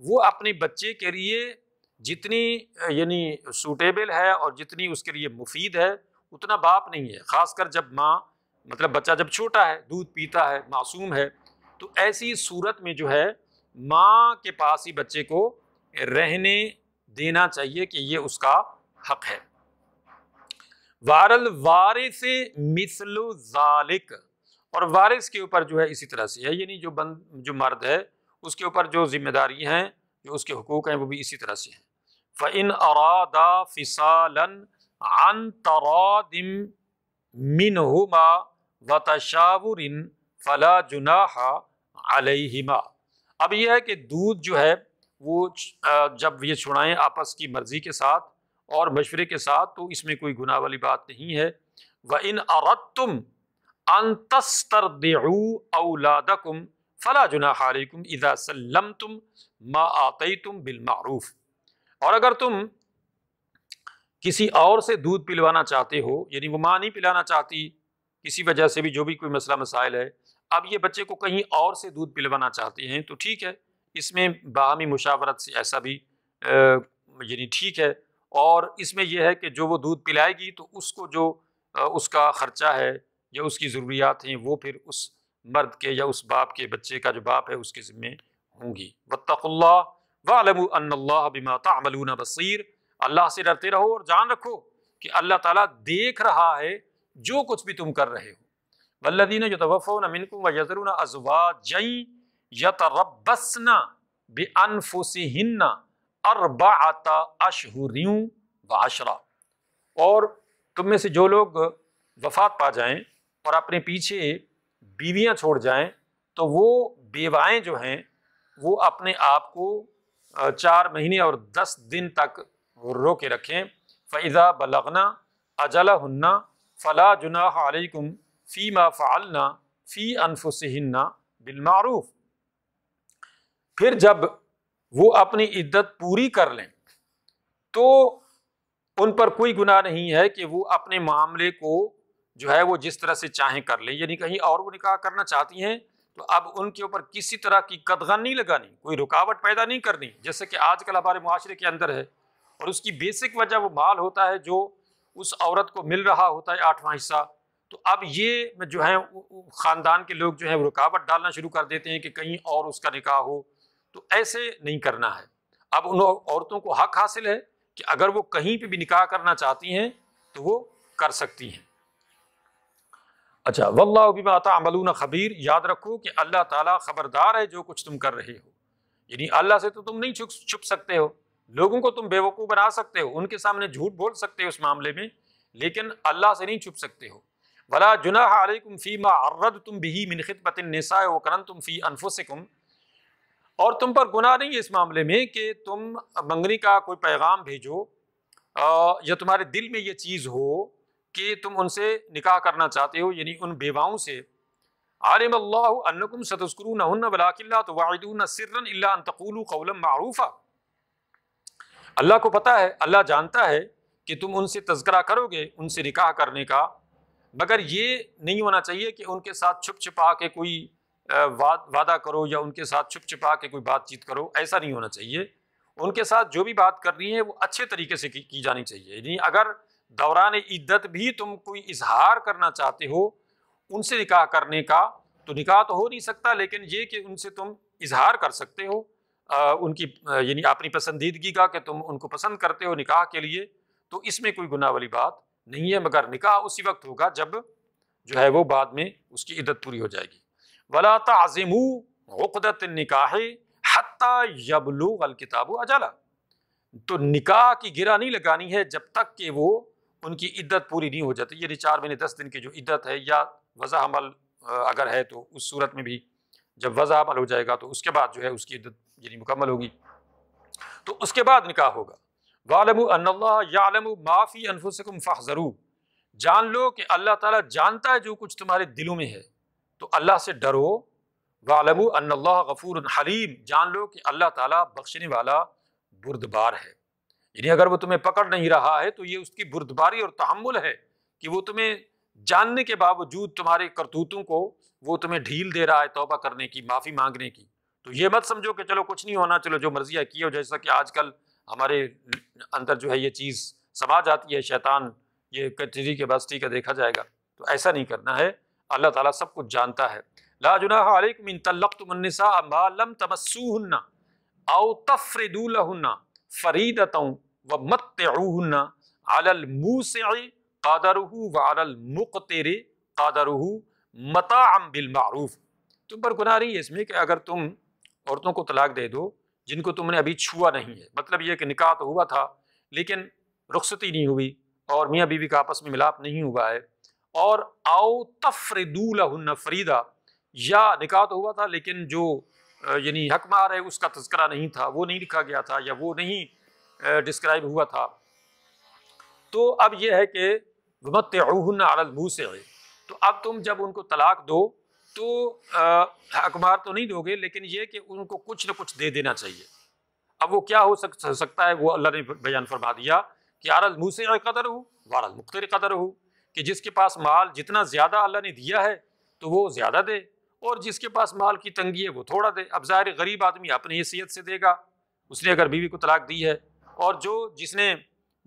A: وہ اپنے بچے کے لیے جتنی یعنی سوٹیبل ہے اور جتنی اس کے لیے مفید ہے اتنا باپ نہیں ہے، خاص کر جب ماں مطلب بچہ جب چھوٹا ہے، دودھ پیتا ہے، معصوم ہے، تو ایسی صورت میں جو ہے ماں کے پاس ہی بچے کو رہنے دینا چاہیے کہ یہ اس کا حق ہے۔ وَعَلَى الْوَارِثِ مِثْلُ ذَلِكَ، اور وارث کے اوپر جو ہے اسی طرح سے ہے، یعنی جو مرد ہے اس کے اوپر جو ذمہ داری ہیں، جو اس کے حقوق ہیں وہ بھی اسی طرح سے ہیں۔ فَإِنْ أَرَادَا فِصَالًا عَنْ تَرَادٍ مِّنْهُمَا وَتَشَاوُرٍ فَلَا جُنَاحَ عَلَيْهِمَا۔ اب یہ ہے کہ دودھ جو ہے وہ جب یہ چھڑائیں آپس کی مرضی کے ساتھ اور مشورے کے ساتھ تو اس میں کوئی گناہ والی بات نہیں ہے۔ وَإِنْ أَرَدْتُمْ أَن تَسْتَرْضِعُوا أَوْلَادَكُمْ فَلَا جُنَاحَ عَلَيْكُمْ إِذَا سَلَّمْتُمْ مَا آتَيْتُمْ بِالْمَعْرُوفِ۔ اور اگر تم کسی اور سے دودھ پلوانا چاہتے ہو، یعنی وہ ماں نہیں پلانا چاہتی کسی وجہ سے بھی، جو بھی کوئی مسئلہ مسائل ہے، اب یہ بچے کو کہیں اور سے دودھ پلوانا چاہتے ہیں تو ٹھیک ہے، اس میں باہمی مشاورت سے ایسا بھی یعنی ٹھیک ہے۔ اور اس میں یہ ہے کہ جو وہ دودھ پلائے گی تو اس کو جو اس کا خرچہ ہے یا اس کی ضروریات ہیں وہ پھر اس مرد کے یا اس باپ کے، بچے کا جو باپ ہے اس کے ذمے ہوں گی۔ واتقوا اللہ واعلموا ان اللہ بما تعملون بصیر۔ اللہ سے ڈرتے رہو اور جان رکھو کہ اللہ تعالیٰ دیکھ رہا ہے جو کچھ بھی تم کر رہے ہو۔ والذین یتوفون منکم ویذرون ازواجا یتربصن بانفسہن اربعۃ اشہر وعشرہ۔ اور تم میں سے جو لوگ وفات پا جائیں اور اپنے پیچھے بیویاں چھوڑ جائیں تو وہ بیوائیں جو ہیں وہ اپنے آپ کو 4 مہینے اور 10 دن تک رو کے رکھیں۔ فَإِذَا بَلَغْنَا أَجَلَهُنَّ فَلَا جُنَاحَ عَلَيْكُمْ فِي مَا فَعَلْنَا فِي أَنفُسِهِنَّ بِالْمَعْرُوفِ۔ پھر جب وہ اپنی عدت پوری کر لیں تو ان پر کوئی گناہ نہیں ہے کہ وہ اپنے معاملے کو جو ہے وہ جس طرح سے چاہیں کر لیں، یعنی کہیں اور وہ نکاح کرنا چاہتی ہیں تو اب ان کے اوپر کسی طرح کی قدغن نہیں لگانی، کوئی رکاوٹ پیدا نہیں کرنی، جیسے کہ آج کل ہمارے معاشرے کے اندر ہے۔ اور اس کی بیسک وجہ وہ مال ہوتا ہے جو اس عورت کو مل رہا ہوتا ہے 8واں حصہ۔ تو اب یہ جو ہے خاندان کے لوگ جو ہیں وہ رکاوٹ ڈالنا شروع کر دیتے ہیں کہ کہیں اور اس کا نکاح ہو، تو ایسے نہیں کرنا ہے۔ اب ان عورتوں کو حق حاصل ہے کہ اگر وہ کہیں پہ بھی نکاح کرنا چاہتی ہیں تو وہ کر سکتی ہیں۔ اچھا، واللہ بما تعملون خبیر، یاد رکھو کہ اللہ تعالیٰ خبردار ہے جو کچھ تم کر رہے ہو، یعنی اللہ سے تو تم نہیں چھپ سکتے ہو، لوگوں کو تم بیوقوف بنا سکتے ہو، ان کے سامنے جھوٹ بول سکتے ہو اس معاملے میں، لیکن اللہ سے نہیں چھپ سکتے ہو۔ ولا جناح علیکم فیما عرضتم بہ من خطبۃ النساء وکننتم فی انفسکم، اور تم پر گناہ نہیں ہے اس معاملے میں کہ تم منگنی کا کوئی پیغام بھیجو یا تمہارے دل میں یہ چیز ہو کہ تم ان سے نکاح کرنا چاہتے ہو، یعنی ان بیواؤں سے۔ عالم اللہ انکم ستذکرونہن ولکن لا تواعدون سرا الا ان تقولوا قولا معروفا۔ اللہ کو پتہ ہے، اللہ جانتا ہے کہ تم ان سے تذکرہ کرو گے ان سے نکاح کرنے کا، مگر یہ نہیں ہونا چاہیے کہ ان کے ساتھ چھپ چھپا کے کوئی وعدہ کرو یا ان کے ساتھ چھپ چھپا کے کوئی بات چیت کرو، ایسا نہیں ہونا چاہیے۔ ان کے ساتھ جو بھی بات کرنی ہے وہ اچھے طریقے سے کی جانی چاہیے، یعنی اگر دوران عدت بھی تم کوئی اظہار کرنا چاہتے ہو ان سے نکاح کرنے کا تو نکاح تو ہو نہیں سکتا، لیکن یہ کہ ان سے تم اظہار کر سکتے ہو ان کی یعنی اپنی پسندیدگی کا کہ تم ان کو پسند کرتے ہو نکاح کے لیے، تو اس میں کوئی گناہ والی بات نہیں ہے، مگر نکاح اسی وقت ہوگا جب جو ہے وہ بعد میں اس کی عدت پوری ہو جائے گی۔ وَلَا تَعْزِمُوا عُقْدَةَ النِّكَاحِ حَتَّى يَبْلُغَ الْكِتَابُ أَجَلَهُ، تو نکاح کی گرہ نہیں لگانی ہے جب تک کہ وہ ان کی عدت پوری نہیں ہو جاتی، یعنی 4 مہینے 10 دن کی جو عدت ہے، یا وضع حمل اگر ہے تو اس صورت میں بھی جب وضع حمل ہو جائے گا تو اس کے بعد جو ہے اس کی عدت یعنی مکمل ہوگی، تو اس کے بعد نکاح ہوگا۔ وَاعْلَمُوا أَنَّ اللَّهَ يَعْلَمُ مَا فِي أَنفُسِكُمْ فَاحْذَرُوا، جان لو کہ اللہ تعالیٰ جانتا ہے جو کچھ تمہارے دلوں میں ہے، تو اللہ سے ڈرو۔ وَاعْلَمُوا أَنَّ اللَّهَ غَفُورٌ حَلِيمٌ، جان لو کہ اللہ تعالیٰ بخشنے والا بردبار ہے، یعنی اگر وہ تمہیں پکڑ نہیں رہا ہے تو یہ اس کی بردباری اور تحمل ہے کہ وہ تمہیں جاننے کے باوجود تمہارے کرتوتوں کو وہ تمہیں ڈھیل دے رہا ہے توبہ کرنے کی، معافی مانگنے کی۔ تو یہ مت سمجھو کہ چلو کچھ نہیں ہونا، چلو جو مرضی ہے کیے ہو، جیسا کہ آج کل ہمارے اندر جو ہے یہ چیز سما جاتی ہے، شیطان یہ کچری کے بس ٹھیک ہے دیکھا جائے گا، تو ایسا نہیں کرنا ہے، اللہ تعالیٰ سب کچھ جانتا ہے۔ لا جناح علیکم ان طلقتم النساء ما لم تمسوهن او تفردوا لهن فریدۃ ومتعوهن علی الموسع قدرہ وعلی المقتر قدرہ متاعا بالمعروف، تم پر گناہ نہیں ہے اس میں کہ اگر تم عورتوں کو طلاق دے دو جن کو تم نے ابھی چھوا نہیں ہے، مطلب یہ کہ نکاح تو ہوا تھا لیکن رخصتی نہیں ہوئی اور میاں بیوی کا آپس میں ملاپ نہیں ہوا ہے، اور او تفردوا لہن فریدا، یا نکاح تو ہوا تھا لیکن جو یعنی حق مہر ہے اس کا تذکرہ نہیں تھا، وہ نہیں لکھا گیا تھا یا وہ نہیں ڈسکرائب ہوا تھا، تو اب یہ ہے کہ ومتعوہن علی الموسع، تو اب تم جب ان کو طلاق دو تو حق مہر تو نہیں دو گے لیکن یہ کہ ان کو کچھ نہ کچھ دے دینا چاہیے۔ اب وہ کیا ہو سکتا ہے، وہ اللہ نے بیان فرما دیا کہ علی الموسع قدرہ وعلی المقتر قدرہ، کہ جس کے پاس مال جتنا زیادہ اللہ نے دیا ہے تو وہ زیادہ دے، اور جس کے پاس مال کی تنگی ہے وہ تھوڑا دے۔ اب ظاہر غریب آدمی اپنی حیثیت سے دے گا، اس نے اگر بیوی کو طلاق دی ہے، اور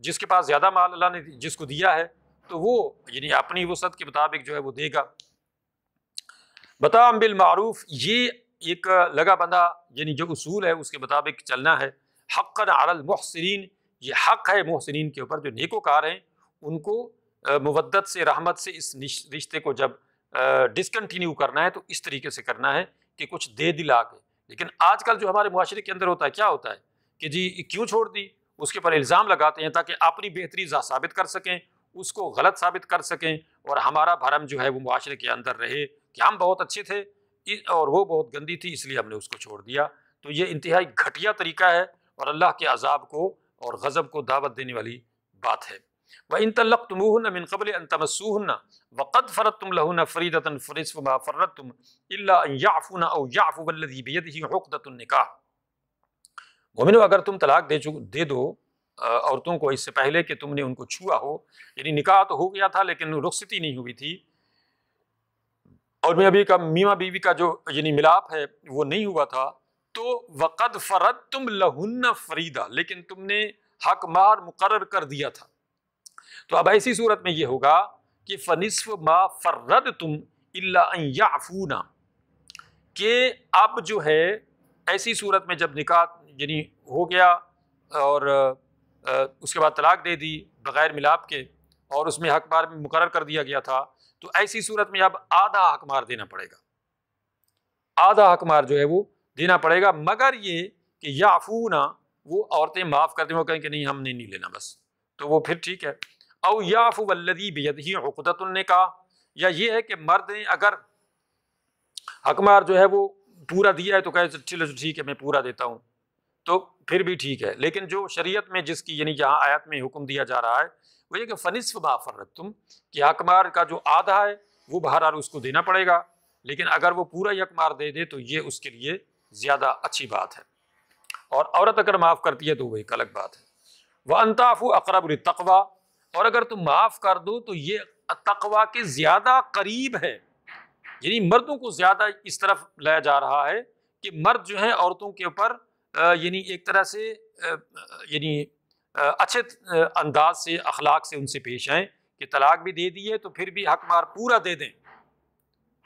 A: جس کے پاس زیادہ مال اللہ نے جس کو دیا ہے تو وہ یعنی اپنی وسعت کے مطابق جو ہے وہ دے گا۔ بتاءً بالمعروف، یہ ایک لگا بندہ یعنی جو اصول ہے اس کے مطابق چلنا ہے۔ حقاً علی المحسنین، یہ حق ہے محسنین کے اوپر، جو نیکوکار ہیں ان کو مودت سے رحمت سے اس رشتے کو جب ڈسکنٹینیو کرنا ہے تو اس طریقے سے کرنا ہے کہ کچھ دے دلا کے۔ لیکن آج کل جو ہمارے معاشرے کے اندر ہوتا ہے، کیا ہوتا ہے کہ جی کیوں چھوڑ دی، اس کے پر الزام لگاتے ہیں تاکہ اپنی بہتری ثابت کر سکیں، اس کو غلط ثابت کر سکیں، اور ہمارا بھرم جو ہے وہ معاشرے کے اندر رہے کہ ہم بہت اچھے تھے اور وہ بہت گندی تھی اس لیے ہم نے اس کو چھوڑ دیا۔ تو یہ انتہائی گھٹیا طریقہ ہے اور اللہ کے عذاب کو اور غضب کو دعوت دینے والی بات ہے۔ وَإِن طَلَّقْتُمُوهُنَّ مِن قَبْلِ أَن تَمَسُّوهُنَّ وَقَدْ فَرَضْتُمْ لَهُنَّ فَرِيضَةً فَنِصْفُ مَا فَرَّضْتُمْ إِلَّا أَن يَعْفُونَ أَوْ يَعْفُوَ الَّذِي بِيَدِهِ عُقْدَةُ النِّكَاحِ۔ مومنو، اگر تم طلاق دے دو عورتوں کو اس سے پہلے کہ تم نے ان کو چھوا ہو، یعنی نکاح تو ہو گیا تھا لیکن رخصتی نہیں ہوئی تھی، اور میاں بیوی کا جو یعنی ملاپ ہے وہ نہیں ہوا تھا، تو وقد فرضتم لہن فریدہ، لیکن تم نے حق مہر مقرر کر دیا تھا، تو اب ایسی صورت میں یہ ہوگا کہ فنصف ما فرضتم الا ان یعفون، کہ اب جو ہے ایسی صورت میں جب نکاح یعنی ہو گیا اور اس کے بعد طلاق دے دی بغیر ملاپ کے، اور اس میں حق مہر مقرر کر دیا گیا تھا، تو ایسی صورت میں اب آدھا حق مہر دینا پڑے گا، آدھا حق مہر جو ہے وہ دینا پڑے گا، مگر یہ کہ یعفون، وہ عورتیں معاف کر دیں، وہ کہیں کہ نہیں ہم نے نہیں لینا بس، تو وہ پھر ٹھیک ہے۔ او یعفو الذی بیدہ عقدۃ النکاح، یا یہ ہے کہ مرد نے اگر حق مہر جو ہے وہ پورا دیا ہے تو کہے چلو ٹھیک ہے میں پورا دیتا ہوں، تو پھر بھی ٹھیک ہے، لیکن جو شریعت میں جس کی یعنی جہاں آیت میں حکم دیا جا رہا ہے وہ یہ کہ فنصف ما فرضتم، کہ حق مہر کا جو آدھا ہے وہ بہرحال اس کو دینا پڑے گا، لیکن اگر وہ پورا حق مہر دے دے تو یہ اس کے لیے زیادہ اچھی بات ہے، اور عورت اگر معاف کرتی ہے تو وہ ایک الگ بات ہے۔ وَأَن تَعْفُوا أَقْرَبُ لِلتَّقْوَىٰ، اور اگر تم معاف کر دو تو یہ تقویٰ کے زیادہ قریب ہے، یعنی مردوں کو زیادہ اس طرف لایا جا رہا ہے کہ مرد جو ہیں عورتوں کے اوپر یعنی ایک طرح سے یعنی اچھے انداز سے اخلاق سے ان سے پیش آئیں کہ طلاق بھی دے دی ہے تو پھر بھی حق مہر پورا دے دیں،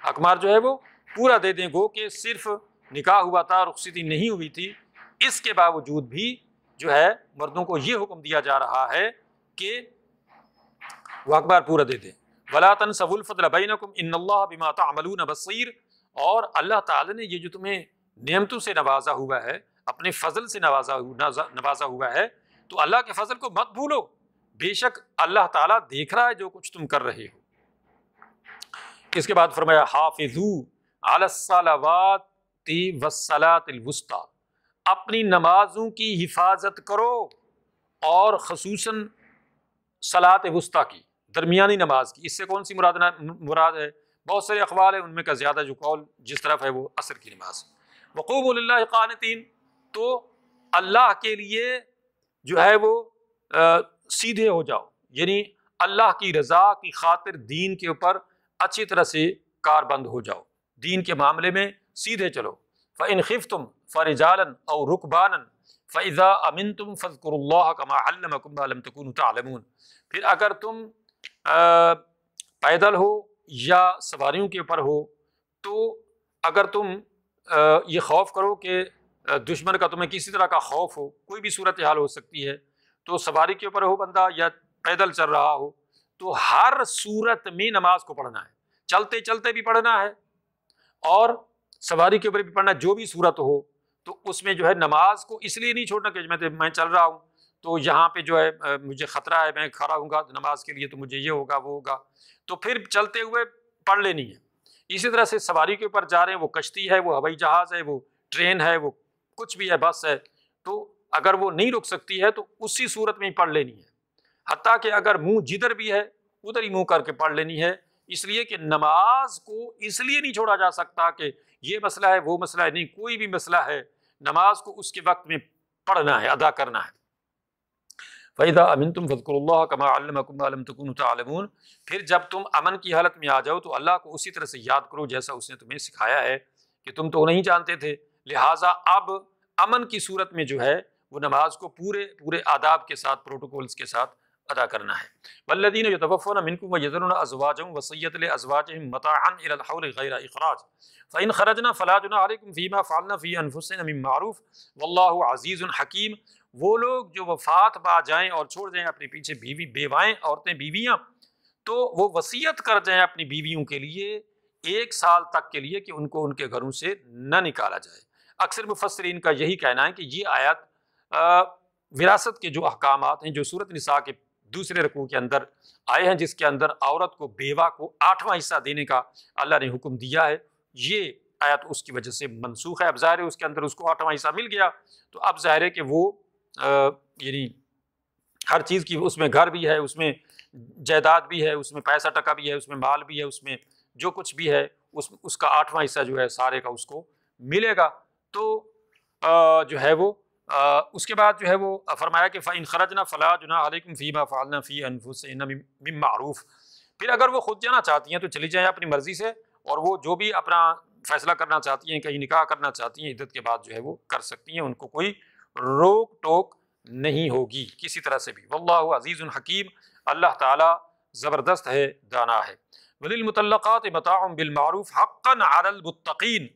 A: حق مہر جو ہے وہ پورا دے دیں، گو کہ صرف نکاح ہوا تھا رخصتی نہیں ہوئی تھی، اس کے باوجود بھی جو ہے مردوں کو یہ حکم دیا جا رہا ہے کہ وہ حق مہر پورا دے دیں۔ وَلَا تَنْسَوُا الْفَضْلَ بَيْنَكُمْ إِنَّ اللَّهَ بِمَا تَعْمَلُونَ بَصِيرٌ، اور اللہ تعالی نے یہ جو تمہیں نعمتوں سے نوازا ہوا ہے، اپنے فضل سے نوازا ہوا ہے، تو اللہ کے فضل کو مت بھولو، بے شک اللہ تعالیٰ دیکھ رہا ہے جو کچھ تم کر رہے ہو۔ اس کے بعد فرمایا حافظوا علی الصلوات والصلاۃ الوسطیٰ، اپنی نمازوں کی حفاظت کرو، اور خصوصاً صلاۃ وسطیٰ کی، درمیانی نماز کی۔ اس سے کون سی مراد ہے؟ بہت سارے اقوال ہیں، ان میں کا زیادہ جو قول جس طرف ہے وہ عصر کی نماز۔ وقوموا للہ قانتین، تو اللہ کے لیے جو ہے وہ سیدھے ہو جاؤ، یعنی اللہ کی رضا کی خاطر دین کے اوپر اچھی طرح سے کار بند ہو جاؤ، دین کے معاملے میں سیدھے چلو۔ فَإِنْ خِفْتُمْ فَرِجَالًا أَوْ رُكْبَانًا فَإِذَا أَمِنْتُمْ فَاذْكُرُوا اللَّهَ كَمَا عَلَّمَكُمْ مَا لَمْ تَكُونُوا تَعْلَمُونَ، پھر اگر تم پیدل ہو یا سواریوں کے اوپر ہو، تو اگر تم یہ خوف کرو کہ دشمن کا تمہیں کسی طرح کا خوف ہو، کوئی بھی صورتحال ہو سکتی ہے، تو سواری کے اوپر ہو بندہ یا پیدل چل رہا ہو، تو ہر صورت میں نماز کو پڑھنا ہے، چلتے چلتے بھی پڑھنا ہے اور سواری کے اوپر بھی پڑھنا ہے، جو بھی صورت ہو، تو اس میں جو ہے نماز کو اس لیے نہیں چھوڑنا کہ میں چل رہا ہوں تو یہاں پہ جو ہے مجھے خطرہ ہے، میں کھڑا ہوں گا نماز کے لیے تو مجھے یہ ہوگا وہ ہوگا، تو پھر چلتے ہوئے پڑھ لینی ہے۔ اسی طرح سے سواری کے اوپر جا رہے ہیں، وہ کشتی ہے، وہ ہوائی جہاز ہے، وہ ٹرین ہے، وہ کچھ بھی ہے، بس ہے، تو اگر وہ نہیں رک سکتی ہے تو اسی صورت میں ہی پڑھ لینی ہے، حتیٰ کہ اگر منہ جدھر بھی ہے ادھر ہی منہ کر کے پڑھ لینی ہے، اس لیے کہ نماز کو اس لیے نہیں چھوڑا جا سکتا کہ یہ مسئلہ ہے وہ مسئلہ ہے، نہیں، کوئی بھی مسئلہ ہے نماز کو اس کے وقت میں پڑھنا ہے، ادا کرنا ہے۔ فَإِذَا أَمِنْتُمْ فَاذْكُرُوا اللَّهَ كَمَا عَلَّمَكُم مَّا لَمْ تَكُونُوا تَعْلَمُونَ، پھر جب تم امن کی حالت میں آ جاؤ تو اللہ کو اسی طرح سے یاد کرو جیسا اس نے تمہیں سکھایا ہے کہ تم تو نہیں جانتے تھے، لہٰذا اب امن کی صورت میں جو ہے وہ نماز کو پورے آداب کے ساتھ، پروٹوکولز کے ساتھ ادا کرنا ہے۔ وَالَّذِينَ يَتَوَفَّوْنَ مِنكُمْ وَيَذَرُونَ أَزْوَاجًا وَصِيَّةً لِأَزْوَاجِهِمْ مَتَاعًا إِلَى الْحَوْلِ غَيْرَ إِخْرَاجٍ فَإِنْ خَرَجْنَا فَلَا جُنَاحَ عَلَيْكُمْ فِيمَا فَعَلْنَا فِي أَنفُسِهِنَّ مِن مَّعْرُوفٍ وَاللَّهُ عَزِيزٌ حَكِيمٌ۔ وہ لوگ جو وفات پا جائیں اور چھوڑ جائیں اپنے پیچھے بیوائیں، عورتیں، بیویاں، تو وہ وصیت کر جائیں اپنی بیویوں کے لیے 1 سال تک کے لیے کہ ان کو ان کے گھروں سے نہ نکالا جائے۔ اکثر مفسرین کا یہی کہنا ہے کہ یہ آیت وراثت کے جو احکامات ہیں جو سورۃ نساء کے دوسرے رکوع کے اندر آئے ہیں، جس کے اندر عورت کو، بیوہ کو 8واں حصہ دینے کا اللہ نے حکم دیا ہے، یہ آیت اس کی وجہ سے منسوخ ہے۔ اب ظاہر ہے اس کے اندر اس کو 8واں حصہ مل گیا تو اب ظاہر ہے کہ وہ یعنی ہر چیز کی، اس میں گھر بھی ہے، اس میں جائیداد بھی ہے، اس میں پیسہ ٹکا بھی ہے، اس میں مال بھی ہے، اس میں جو کچھ بھی ہے اس کا 8واں حصہ جو ہے سارے کا اس کو ملے گا۔ تو جو ہے وہ اس کے بعد جو ہے وہ فرمایا کہ فَإِنْ خَرَجْنَا فَلَا جُنَاحَ عَلَيْكُمْ فِيمَا فَعَلْنَا فِي أَنفُسِهِنَّ مِن مَّعْرُوفٍ، پھر اگر وہ خود جانا چاہتی ہیں تو چلی جائیں اپنی مرضی سے، اور وہ جو بھی اپنا فیصلہ کرنا چاہتی ہیں، کہیں نکاح کرنا چاہتی ہیں، عدت کے بعد جو ہے وہ کر سکتی ہیں، ان کو کوئی روک ٹوک نہیں ہوگی کسی طرح سے بھی۔ واللہ عزیز حکیم، اللہ تعالیٰ زبردست ہے، دانا ہے۔ وَلِلْمُطَلَّقَاتِ مَتَاعٌ بِالْمَعْرُوفِ حَقًّا عَلَى الْمُتَّقِينَ،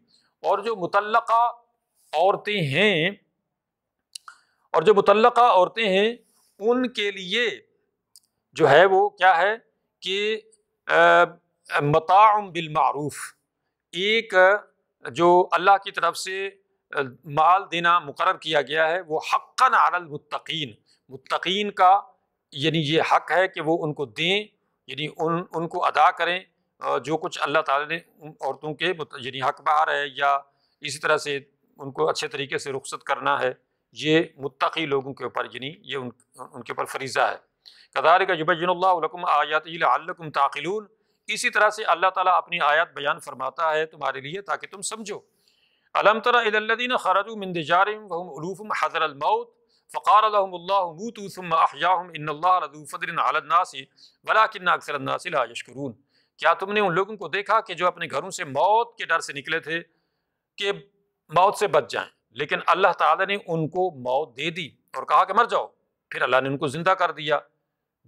A: اور جو مطلقہ عورتیں ہیں، اور جو مطلقہ عورتیں ہیں ان کے لیے جو ہے وہ کیا ہے کہ متاع بالمعروف، ایک جو اللہ کی طرف سے مال دینا مقرر کیا گیا ہے وہ حقاً علی المتقین، متقین کا یعنی یہ حق ہے کہ وہ ان کو دیں، یعنی ان کو ادا کریں جو کچھ اللہ تعالیٰ نے عورتوں کے یعنی حق بہار ہے، یا اسی طرح سے ان کو اچھے طریقے سے رخصت کرنا ہے، یہ متقی لوگوں کے اوپر یعنی یہ ان کے اوپر فریضہ ہے۔ کذالک یبین اللہ لکم آیاتہ لعلکم تعقلون، اسی طرح سے اللہ تعالیٰ اپنی آیات بیان فرماتا ہے تمہارے لیے تاکہ تم سمجھو۔ الم تر الی الذین خرجوا من دیارہم وهم الوف حذر الموت فقال لهم اللہ موتوا ثم احیاهم ان اللہ لذو فضل علی الناس ولکن اکثر الناس لا یشکرون، کیا تم نے ان لوگوں کو دیکھا کہ جو اپنے گھروں سے موت کے ڈر سے نکلے تھے کہ موت سے بچ جائیں، لیکن اللہ تعالیٰ نے ان کو موت دے دی اور کہا کہ مر جاؤ، پھر اللہ نے ان کو زندہ کر دیا۔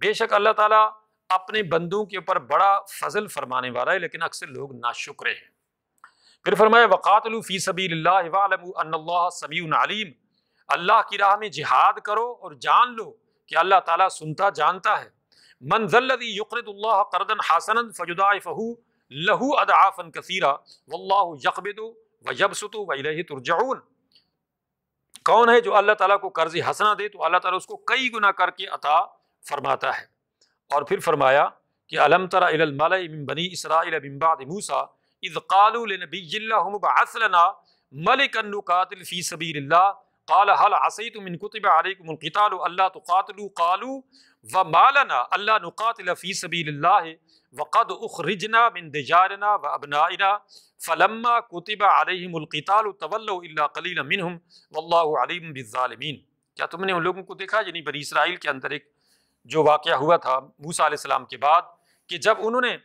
A: بے شک اللہ تعالیٰ اپنے بندوں کے اوپر بڑا فضل فرمانے والا ہے، لیکن اکثر لوگ ناشکرے ہیں۔ پھر فرمایا وقاتلوا فی سبیل اللہ واعلموا ان اللہ سمیع علیم، اللہ کی راہ میں جہاد کرو اور جان لو کہ اللہ تعالیٰ سنتا جانتا ہے۔ من ذا الذی یقرض اللہ قرضا حسنا فیضاعفہ لہ اضعافا کثیرا واللہ یقبض ویبسط والیہ ترجعون، کون ہے جو اللہ تعالیٰ کو قرض حسنہ دے تو اللہ تعالیٰ اس کو کئی گنا کر کے عطا فرماتا ہے۔ اور پھر فرمایا کہ الم تر الی الملأ من بنی اسرائیل من بعد موسیٰ اذ قالوا لنبی اللہ مبعث لنا ملکا نقاتل فی سبیل اللہ قال هل عصیتم ان کتب علیکم القتال الا تقاتلوا قالوا وما لنا الا نقاتل فی سبیل اللہ وقد اخرجنا من دیارنا وابنائنا فلما کتب علیہم القتال تولوا الا قلیلا منہم واللہ علیم بالظالمین، کیا تم نے ان لوگوں کو دیکھا یعنی بنی اسرائیل کے اندر ایک جو واقعہ ہوا تھا موسیٰ علیہ السلام کے بعد کہ جب انہوں نے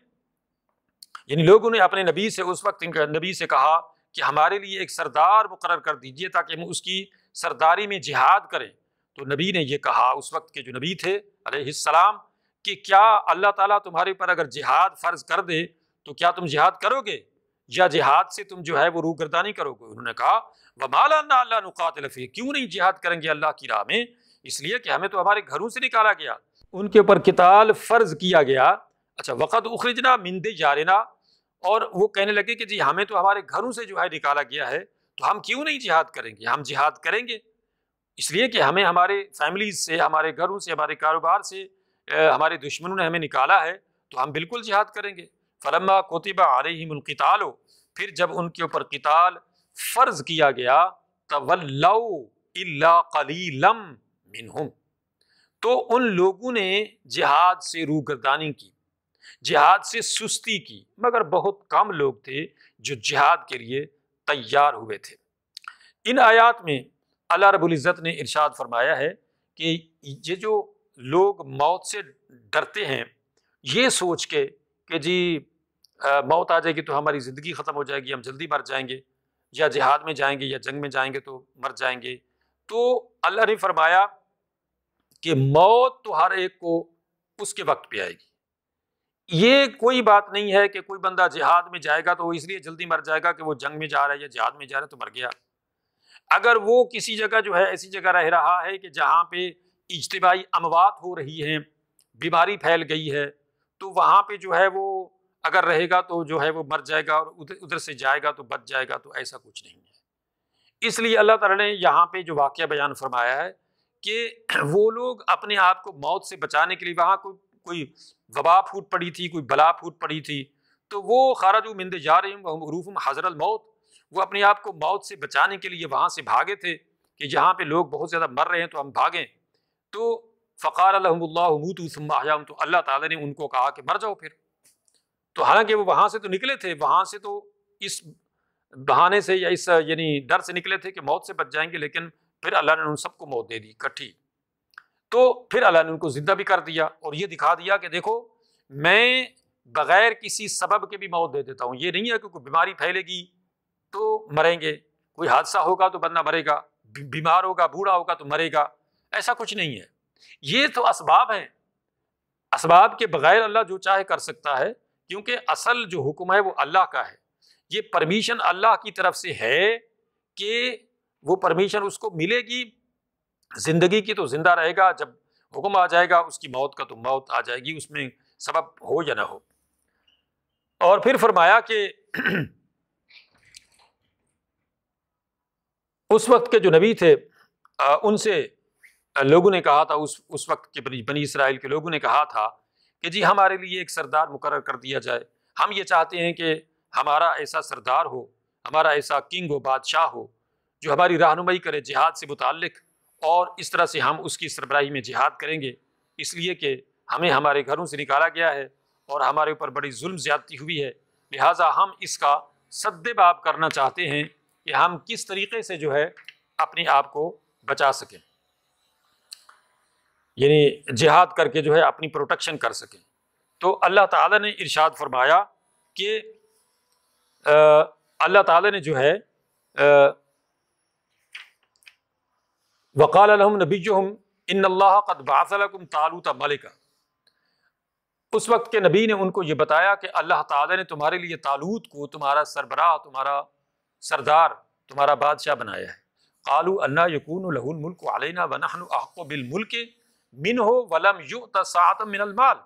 A: یعنی لوگوں نے اپنے نبی سے اس وقت نبی سے کہا کہ ہمارے لیے ایک سردار مقرر کر دیجئے تاکہ ہم اس کی سرداری میں جہاد کریں، تو نبی نے یہ کہا اس وقت کے جو نبی تھے علیہ السلام کہ کیا اللہ تعالیٰ تمہارے پر اگر جہاد فرض کر دے تو کیا تم جہاد کرو گے یا جہاد سے تم جو ہے وہ روگردانی کرو گے؟ انہوں نے کہا وما لنا الا نقاتل فیہ، کیوں نہیں جہاد کریں گے اللہ کی راہ میں؟ اس لیے کہ ہمیں تو ہمارے گھروں سے نکالا گیا، ان کے اوپر قتال فرض کیا گیا۔ اچھا وقد اخرجنا من دیارنا، اور وہ کہنے لگے کہ جی ہمیں تو ہمارے گھروں سے جو ہے نکالا گیا ہے، تو ہم کیوں نہیں جہاد کریں گے؟ ہم جہاد کریں گے اس لیے کہ ہمیں ہمارے فیملیز سے، ہمارے گھروں سے، ہمارے کاروبار سے ہمارے دشمنوں نے ہمیں نکالا ہے، تو ہم بالکل جہاد کریں گے۔ فلما کتب علیہم القتال، پھر جب ان کے اوپر قتال فرض کیا گیا، تولوا الا قلیلا منہم، تو ان لوگوں نے جہاد سے روگردانی کی، جہاد سے سستی کی، مگر بہت کم لوگ تھے جو جہاد کے لیے تیار ہوئے تھے۔ ان آیات میں اللہ رب العزت نے ارشاد فرمایا ہے کہ یہ جو لوگ موت سے ڈرتے ہیں یہ سوچ کے کہ جی موت آ جائے گی تو ہماری زندگی ختم ہو جائے گی، ہم جلدی مر جائیں گے، یا جہاد میں جائیں گے یا جنگ میں جائیں گے تو مر جائیں گے، تو اللہ نے فرمایا کہ موت تو ہر ایک کو اس کے وقت پہ آئے گی۔ یہ کوئی بات نہیں ہے کہ کوئی بندہ جہاد میں جائے گا تو وہ اس لیے جلدی مر جائے گا کہ وہ جنگ میں جا رہا ہے یا جہاد میں جا رہا ہے تو مر گیا۔ اگر وہ کسی جگہ جو ہے ایسی جگہ رہ رہا ہے کہ جہاں پہ اجتماعی اموات ہو رہی ہیں، بیماری پھیل گئی ہے، تو وہاں پہ جو ہے وہ اگر رہے گا تو جو ہے وہ مر جائے گا، اور ادھر سے جائے گا تو بچ جائے گا، تو ایسا کچھ نہیں ہے۔ اس لیے اللہ تعالیٰ نے یہاں پہ جو واقعہ بیان فرمایا ہے کہ وہ لوگ اپنے آپ کو موت سے بچانے کے لیے، وہاں کوئی وبا پھوٹ پڑی تھی، کوئی بلا پھوٹ پڑی تھی، تو وہ خرجوا من دیارہم وہم حروف حذر الموت، وہ اپنے آپ کو موت سے بچانے کے لیے وہاں سے بھاگے تھے کہ جہاں پہ لوگ بہت زیادہ مر رہے ہیں تو ہم بھاگیں۔ تو فقال لهم اللہ موتوا ثم احیاهم، تو اللہ تعالیٰ نے ان کو کہا کہ مر جاؤ پھر۔ تو حالانکہ وہ وہاں سے تو نکلے تھے، وہاں سے تو اس بہانے سے یا اس یعنی ڈر سے نکلے تھے کہ موت سے بچ جائیں گے، لیکن پھر اللہ نے ان سب کو موت دے دی کٹھی۔ تو پھر اللہ نے ان کو زندہ بھی کر دیا اور یہ دکھا دیا کہ دیکھو میں بغیر کسی سبب کے بھی موت دے دیتا ہوں۔ یہ نہیں ہے کہ کوئی بیماری پھیلے گی تو مریں گے، کوئی حادثہ ہوگا تو بندہ مرے گا، بیمار ہوگا، بوڑھا ہوگا تو مرے گا، ایسا کچھ نہیں ہے۔ یہ تو اسباب ہیں، اسباب کے بغیر اللہ جو چاہے کر سکتا ہے، کیونکہ اصل جو حکم ہے وہ اللہ کا ہے۔ یہ پرمیشن اللہ کی طرف سے ہے کہ وہ پرمیشن اس کو ملے گی زندگی کی تو زندہ رہے گا، جب حکم آ جائے گا اس کی موت کا تو موت آ جائے گی، اس میں سبب ہو یا نہ ہو۔ اور پھر فرمایا کہ اس وقت کے جو نبی تھے ان سے لوگوں نے کہا تھا، اس وقت کے بنی اسرائیل کے لوگوں نے کہا تھا کہ جی ہمارے لیے ایک سردار مقرر کر دیا جائے، ہم یہ چاہتے ہیں کہ ہمارا ایسا سردار ہو، ہمارا ایسا کنگ ہو، بادشاہ ہو، جو ہماری رہنمائی کرے جہاد سے متعلق، اور اس طرح سے ہم اس کی سربراہی میں جہاد کریں گے، اس لیے کہ ہمیں ہمارے گھروں سے نکالا گیا ہے اور ہمارے اوپر بڑی ظلم زیادتی ہوئی ہے، لہٰذا ہم اس کا سد باب کرنا چاہتے ہیں کہ ہم کس طریقے سے جو ہے اپنے آپ کو بچا سکیں، یعنی جہاد کر کے جو ہے اپنی پروٹیکشن کر سکیں۔ تو اللہ تعالیٰ نے ارشاد فرمایا کہ اللہ تعالیٰ نے جو ہے وقال لهم نبیہم ان اللہ قد بعث لکم طالوت ملکا، اس وقت کے نبی نے ان کو یہ بتایا کہ اللہ تعالیٰ نے تمہارے لیے طالوت کو تمہارا سربراہ، تمہارا سردار، تمہارا بادشاہ بنایا ہے۔ قالوا انا یکون له الملک علینا ونحن احق بالملک منہ ولم یؤت سعۃ من المال،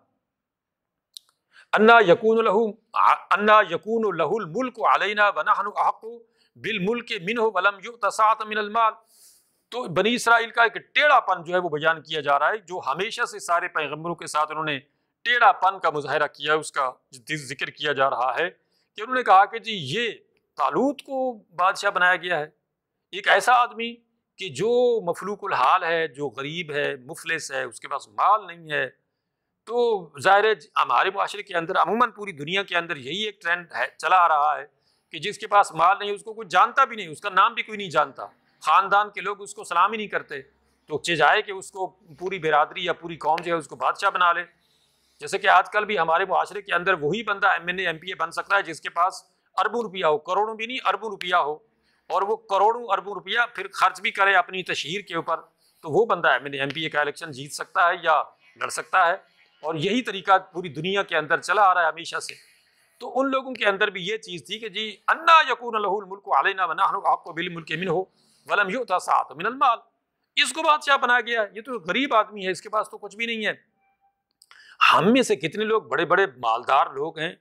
A: انا یکون له الملک علینا ونحن احق بالملک منہ ولم یؤت سعۃ من المال۔ تو بنی اسرائیل کا ایک ٹیڑھا پن جو ہے وہ بیان کیا جا رہا ہے، جو ہمیشہ سے سارے پیغمبروں کے ساتھ انہوں نے ٹیڑھا پن کا مظاہرہ کیا، اس کا ذکر کیا جا رہا ہے کہ انہوں نے کہا کہ جی یہ طالوت کو بادشاہ بنایا گیا ہے، ایک ایسا آدمی کہ جو مفلوق الحال ہے، جو غریب ہے، مفلس ہے، اس کے پاس مال نہیں ہے۔ تو ظاہر ہے ہمارے معاشرے کے اندر، عموماً پوری دنیا کے اندر یہی ایک ٹرینڈ ہے، چلا آ رہا ہے کہ جس کے پاس مال نہیں، اس کو کوئی جانتا بھی نہیں، اس کا نام بھی کوئی نہیں جانتا، خاندان کے لوگ اس کو سلام ہی نہیں کرتے، تو چاہے کہ اس کو پوری برادری یا پوری قوم جو ہے اس کو بادشاہ بنا لے۔ جیسے کہ آج کل بھی ہمارے معاشرے کے اندر وہی بندہ MNA MPA بن سکتا ہے جس کے پاس اربوں روپیہ ہو، کروڑوں بھی نہیں، اربوں روپیہ ہو، اور وہ کروڑوں اربوں روپیہ پھر خرچ بھی کرے اپنی تشہیر کے اوپر، تو وہ بندہ MNA MPA کا الیکشن جیت سکتا ہے یا لڑ سکتا ہے۔ اور یہی طریقہ پوری دنیا کے اندر چلا آ رہا ہے ہمیشہ سے۔ تو ان لوگوں کے اندر بھی یہ چیز تھی کہ جی انا یکون له الملک علینا ونحن احق بالملک منہ ولم یؤت سعۃ من المال، اس کو بادشاہ بنایا گیا ہے، یہ تو غریب آدمی ہے، اس کے پاس تو کچھ بھی نہیں ہے۔ ہم میں سے کتنے لوگ بڑے بڑے مالدار لوگ ہیں،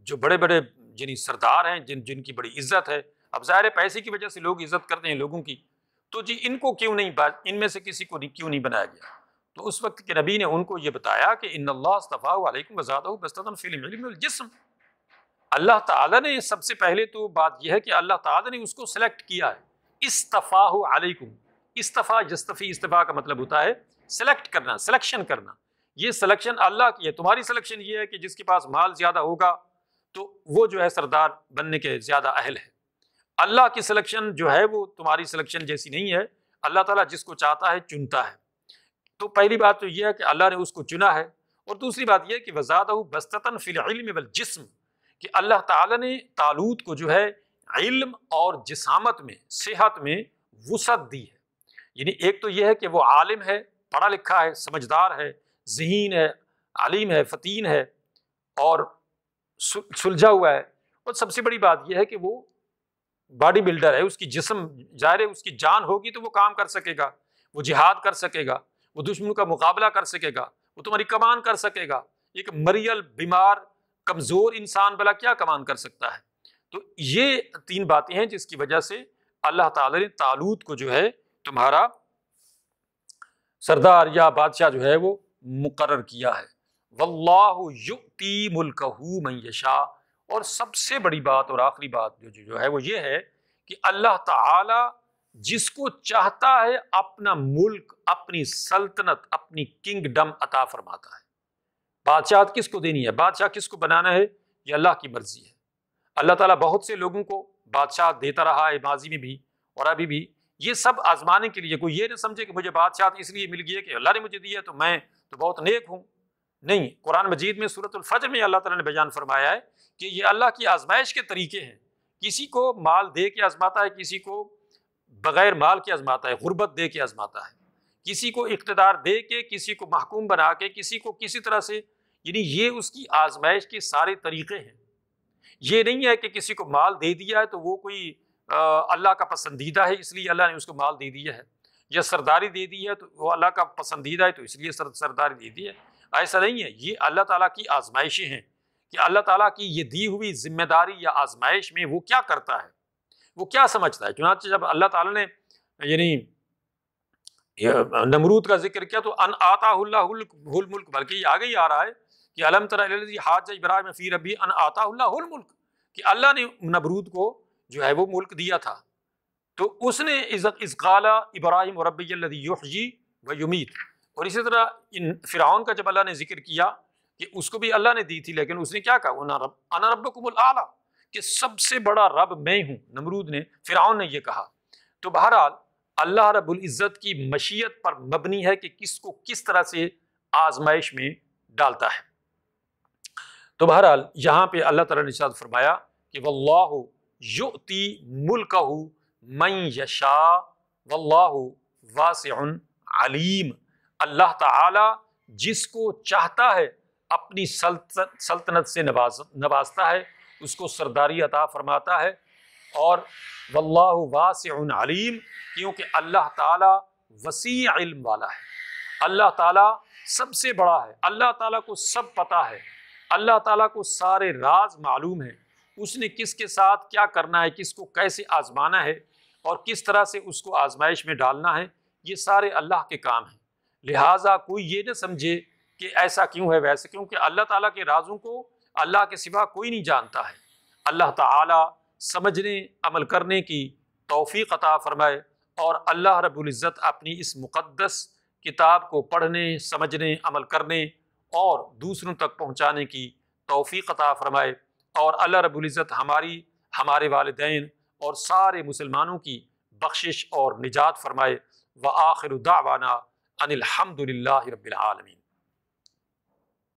A: جو بڑے بڑے یعنی سردار ہیں، جن کی بڑی عزت ہے، اب ظاہر ہے پیسے کی وجہ سے لوگ عزت کرتے ہیں لوگوں کی، تو جی ان کو کیوں نہیں، ان میں سے کسی کو کیوں نہیں بنایا گیا؟ تو اس وقت کے نبی نے ان کو یہ بتایا کہ ان اللہ اصطفیٰ علیکم وزادہ بسطۃ فی العلم والجسم، اللہ تعالیٰ نے سب سے پہلے تو بات یہ ہے کہ اللہ تعالیٰ نے اس کو سلیکٹ کیا ہے، اصطفاہ علیکم، اصطفیٰ یستفی، اصطفاء کا مطلب ہوتا ہے سلیکٹ کرنا، سلیکشن کرنا، یہ سلیکشن اللہ کی ہے، تمہاری سلیکشن یہ ہے کہ جس کے پاس مال زیادہ ہوگا تو وہ جو ہے سردار بننے کے زیادہ اہل ہے، اللہ کی سلیکشن جو ہے وہ تمہاری سلیکشن جیسی نہیں ہے، اللہ تعالیٰ جس کو چاہتا ہے چنتا ہے۔ تو پہلی بات تو یہ ہے کہ اللہ نے اس کو چنا ہے، اور دوسری بات یہ ہے کہ وزادہ بسطۃ فی العلم والجسم، کہ اللہ تعالیٰ نے طالوت کو جو ہے علم اور جسامت میں، صحت میں وسعت دی ہے، یعنی ایک تو یہ ہے کہ وہ عالم ہے، پڑھا لکھا ہے، سمجھدار ہے، ذہین ہے، علیم ہے، فتین ہے اور سلجھا ہوا ہے، اور سب سے بڑی بات یہ ہے کہ وہ باڈی بلڈر ہے، اس کی جسم ظاہر ہے اس کی جان ہوگی تو وہ کام کر سکے گا، وہ جہاد کر سکے گا، وہ دشمنوں کا مقابلہ کر سکے گا، وہ تمہاری کمان کر سکے گا۔ ایک مریل، بیمار، کمزور انسان بھلا کیا کمان کر سکتا ہے؟ تو یہ تین باتیں ہیں جس کی وجہ سے اللہ تعالی نے طالوت کو جو ہے تمہارا سردار یا بادشاہ جو ہے وہ مقرر کیا ہے۔ واللہ یؤتی ملکہ من یشاء، اور سب سے بڑی بات اور آخری بات جو ہے وہ یہ ہے کہ اللہ تعالی جس کو چاہتا ہے اپنا ملک، اپنی سلطنت، اپنی کنگڈم عطا فرماتا ہے۔ بادشاہت کس کو دینی ہے، بادشاہ کس کو بنانا ہے، یہ اللہ کی مرضی ہے۔ اللہ تعالیٰ بہت سے لوگوں کو بادشاہ دیتا رہا ہے ماضی میں بھی اور ابھی بھی، یہ سب آزمانے کے لیے۔ کوئی یہ نہ سمجھے کہ مجھے بادشاہت اس لیے مل گئی ہے کہ اللہ نے مجھے دی ہے تو میں تو بہت نیک ہوں، نہیں۔ قرآن مجید میں سورۃ الفجر میں اللہ تعالیٰ نے بیان فرمایا ہے کہ یہ اللہ کی آزمائش کے طریقے ہیں، کسی کو مال دے کے آزماتا ہے، کسی کو بغیر مال کے آزماتا ہے، غربت دے کے آزماتا ہے، کسی کو اقتدار دے کے، کسی کو محکوم بنا کے، کسی کو کسی طرح سے، یعنی یہ اس کی آزمائش کے سارے طریقے ہیں۔ یہ نہیں ہے کہ کسی کو مال دے دیا ہے تو وہ کوئی اللہ کا پسندیدہ ہے اس لیے اللہ نے اس کو مال دے دیا ہے، یا سرداری دے دی ہے تو وہ اللہ کا پسندیدہ ہے تو اس لیے سرداری دے دی ہے، ایسا نہیں ہے۔ یہ اللہ تعالیٰ کی آزمائشیں ہیں کہ اللہ تعالیٰ کی یہ دی ہوئی ذمہ داری یا آزمائش میں وہ کیا کرتا ہے، وہ کیا سمجھتا ہے۔ چنانچہ جب اللہ تعالیٰ نے یعنی نمرود کا ذکر کیا تو ان آتاہ اللہ الملک، بلکہ یہ آگے ہی آ رہا ہے کہ الم تر الی الذی حاج ابراہیم فی ربہ ان آتاہ اللہ الملک، کہ اللہ نے نمرود کو جو ہے وہ ملک دیا تھا، تو اس نے اذ قال ابراہیم ربی الذی یحیی و یمیت، اور اسی طرح فرعون کا جب اللہ نے ذکر کیا کہ اس کو بھی اللہ نے دی تھی، لیکن اس نے کیا کہا، انا ربکم الاعلی، کہ سب سے بڑا رب میں ہوں، نمرود نے، فرعون نے یہ کہا۔ تو بہرحال اللہ رب العزت کی مشیت پر مبنی ہے کہ کس کو کس طرح سے آزمائش میں ڈالتا ہے۔ تو بہرحال یہاں پہ اللہ تعالیٰ نے ارشاد فرمایا کہ واللہ یؤتی ملکہ من یشاء واللہ واسع علیم، اللہ تعالی جس کو چاہتا ہے اپنی سلطنت سے نوازتا ہے، اس کو سرداری عطا فرماتا ہے، اور واللہ واسع علیم، کیونکہ اللہ تعالی وسیع علم والا ہے، اللہ تعالیٰ سب سے بڑا ہے، اللہ تعالیٰ کو سب پتہ ہے، اللہ تعالیٰ کو سارے راز معلوم ہیں، اس نے کس کے ساتھ کیا کرنا ہے، کس کو کیسے آزمانا ہے اور کس طرح سے اس کو آزمائش میں ڈالنا ہے، یہ سارے اللہ کے کام ہیں۔ لہٰذا کوئی یہ نہ سمجھے کہ ایسا کیوں ہے ویسے، کیونکہ اللہ تعالیٰ کے رازوں کو اللہ کے سوا کوئی نہیں جانتا ہے۔ اللہ تعالیٰ سمجھنے، عمل کرنے کی توفیق عطا فرمائے، اور اللہ رب العزت اپنی اس مقدس کتاب کو پڑھنے، سمجھنے، عمل کرنے اور دوسروں تک پہنچانے کی توفیق عطا فرمائے، اور اللہ رب العزت ہمارے والدین اور سارے مسلمانوں کی بخشش اور نجات فرمائے۔ وآخر دعوانا ان الحمد للہ رب العالمین۔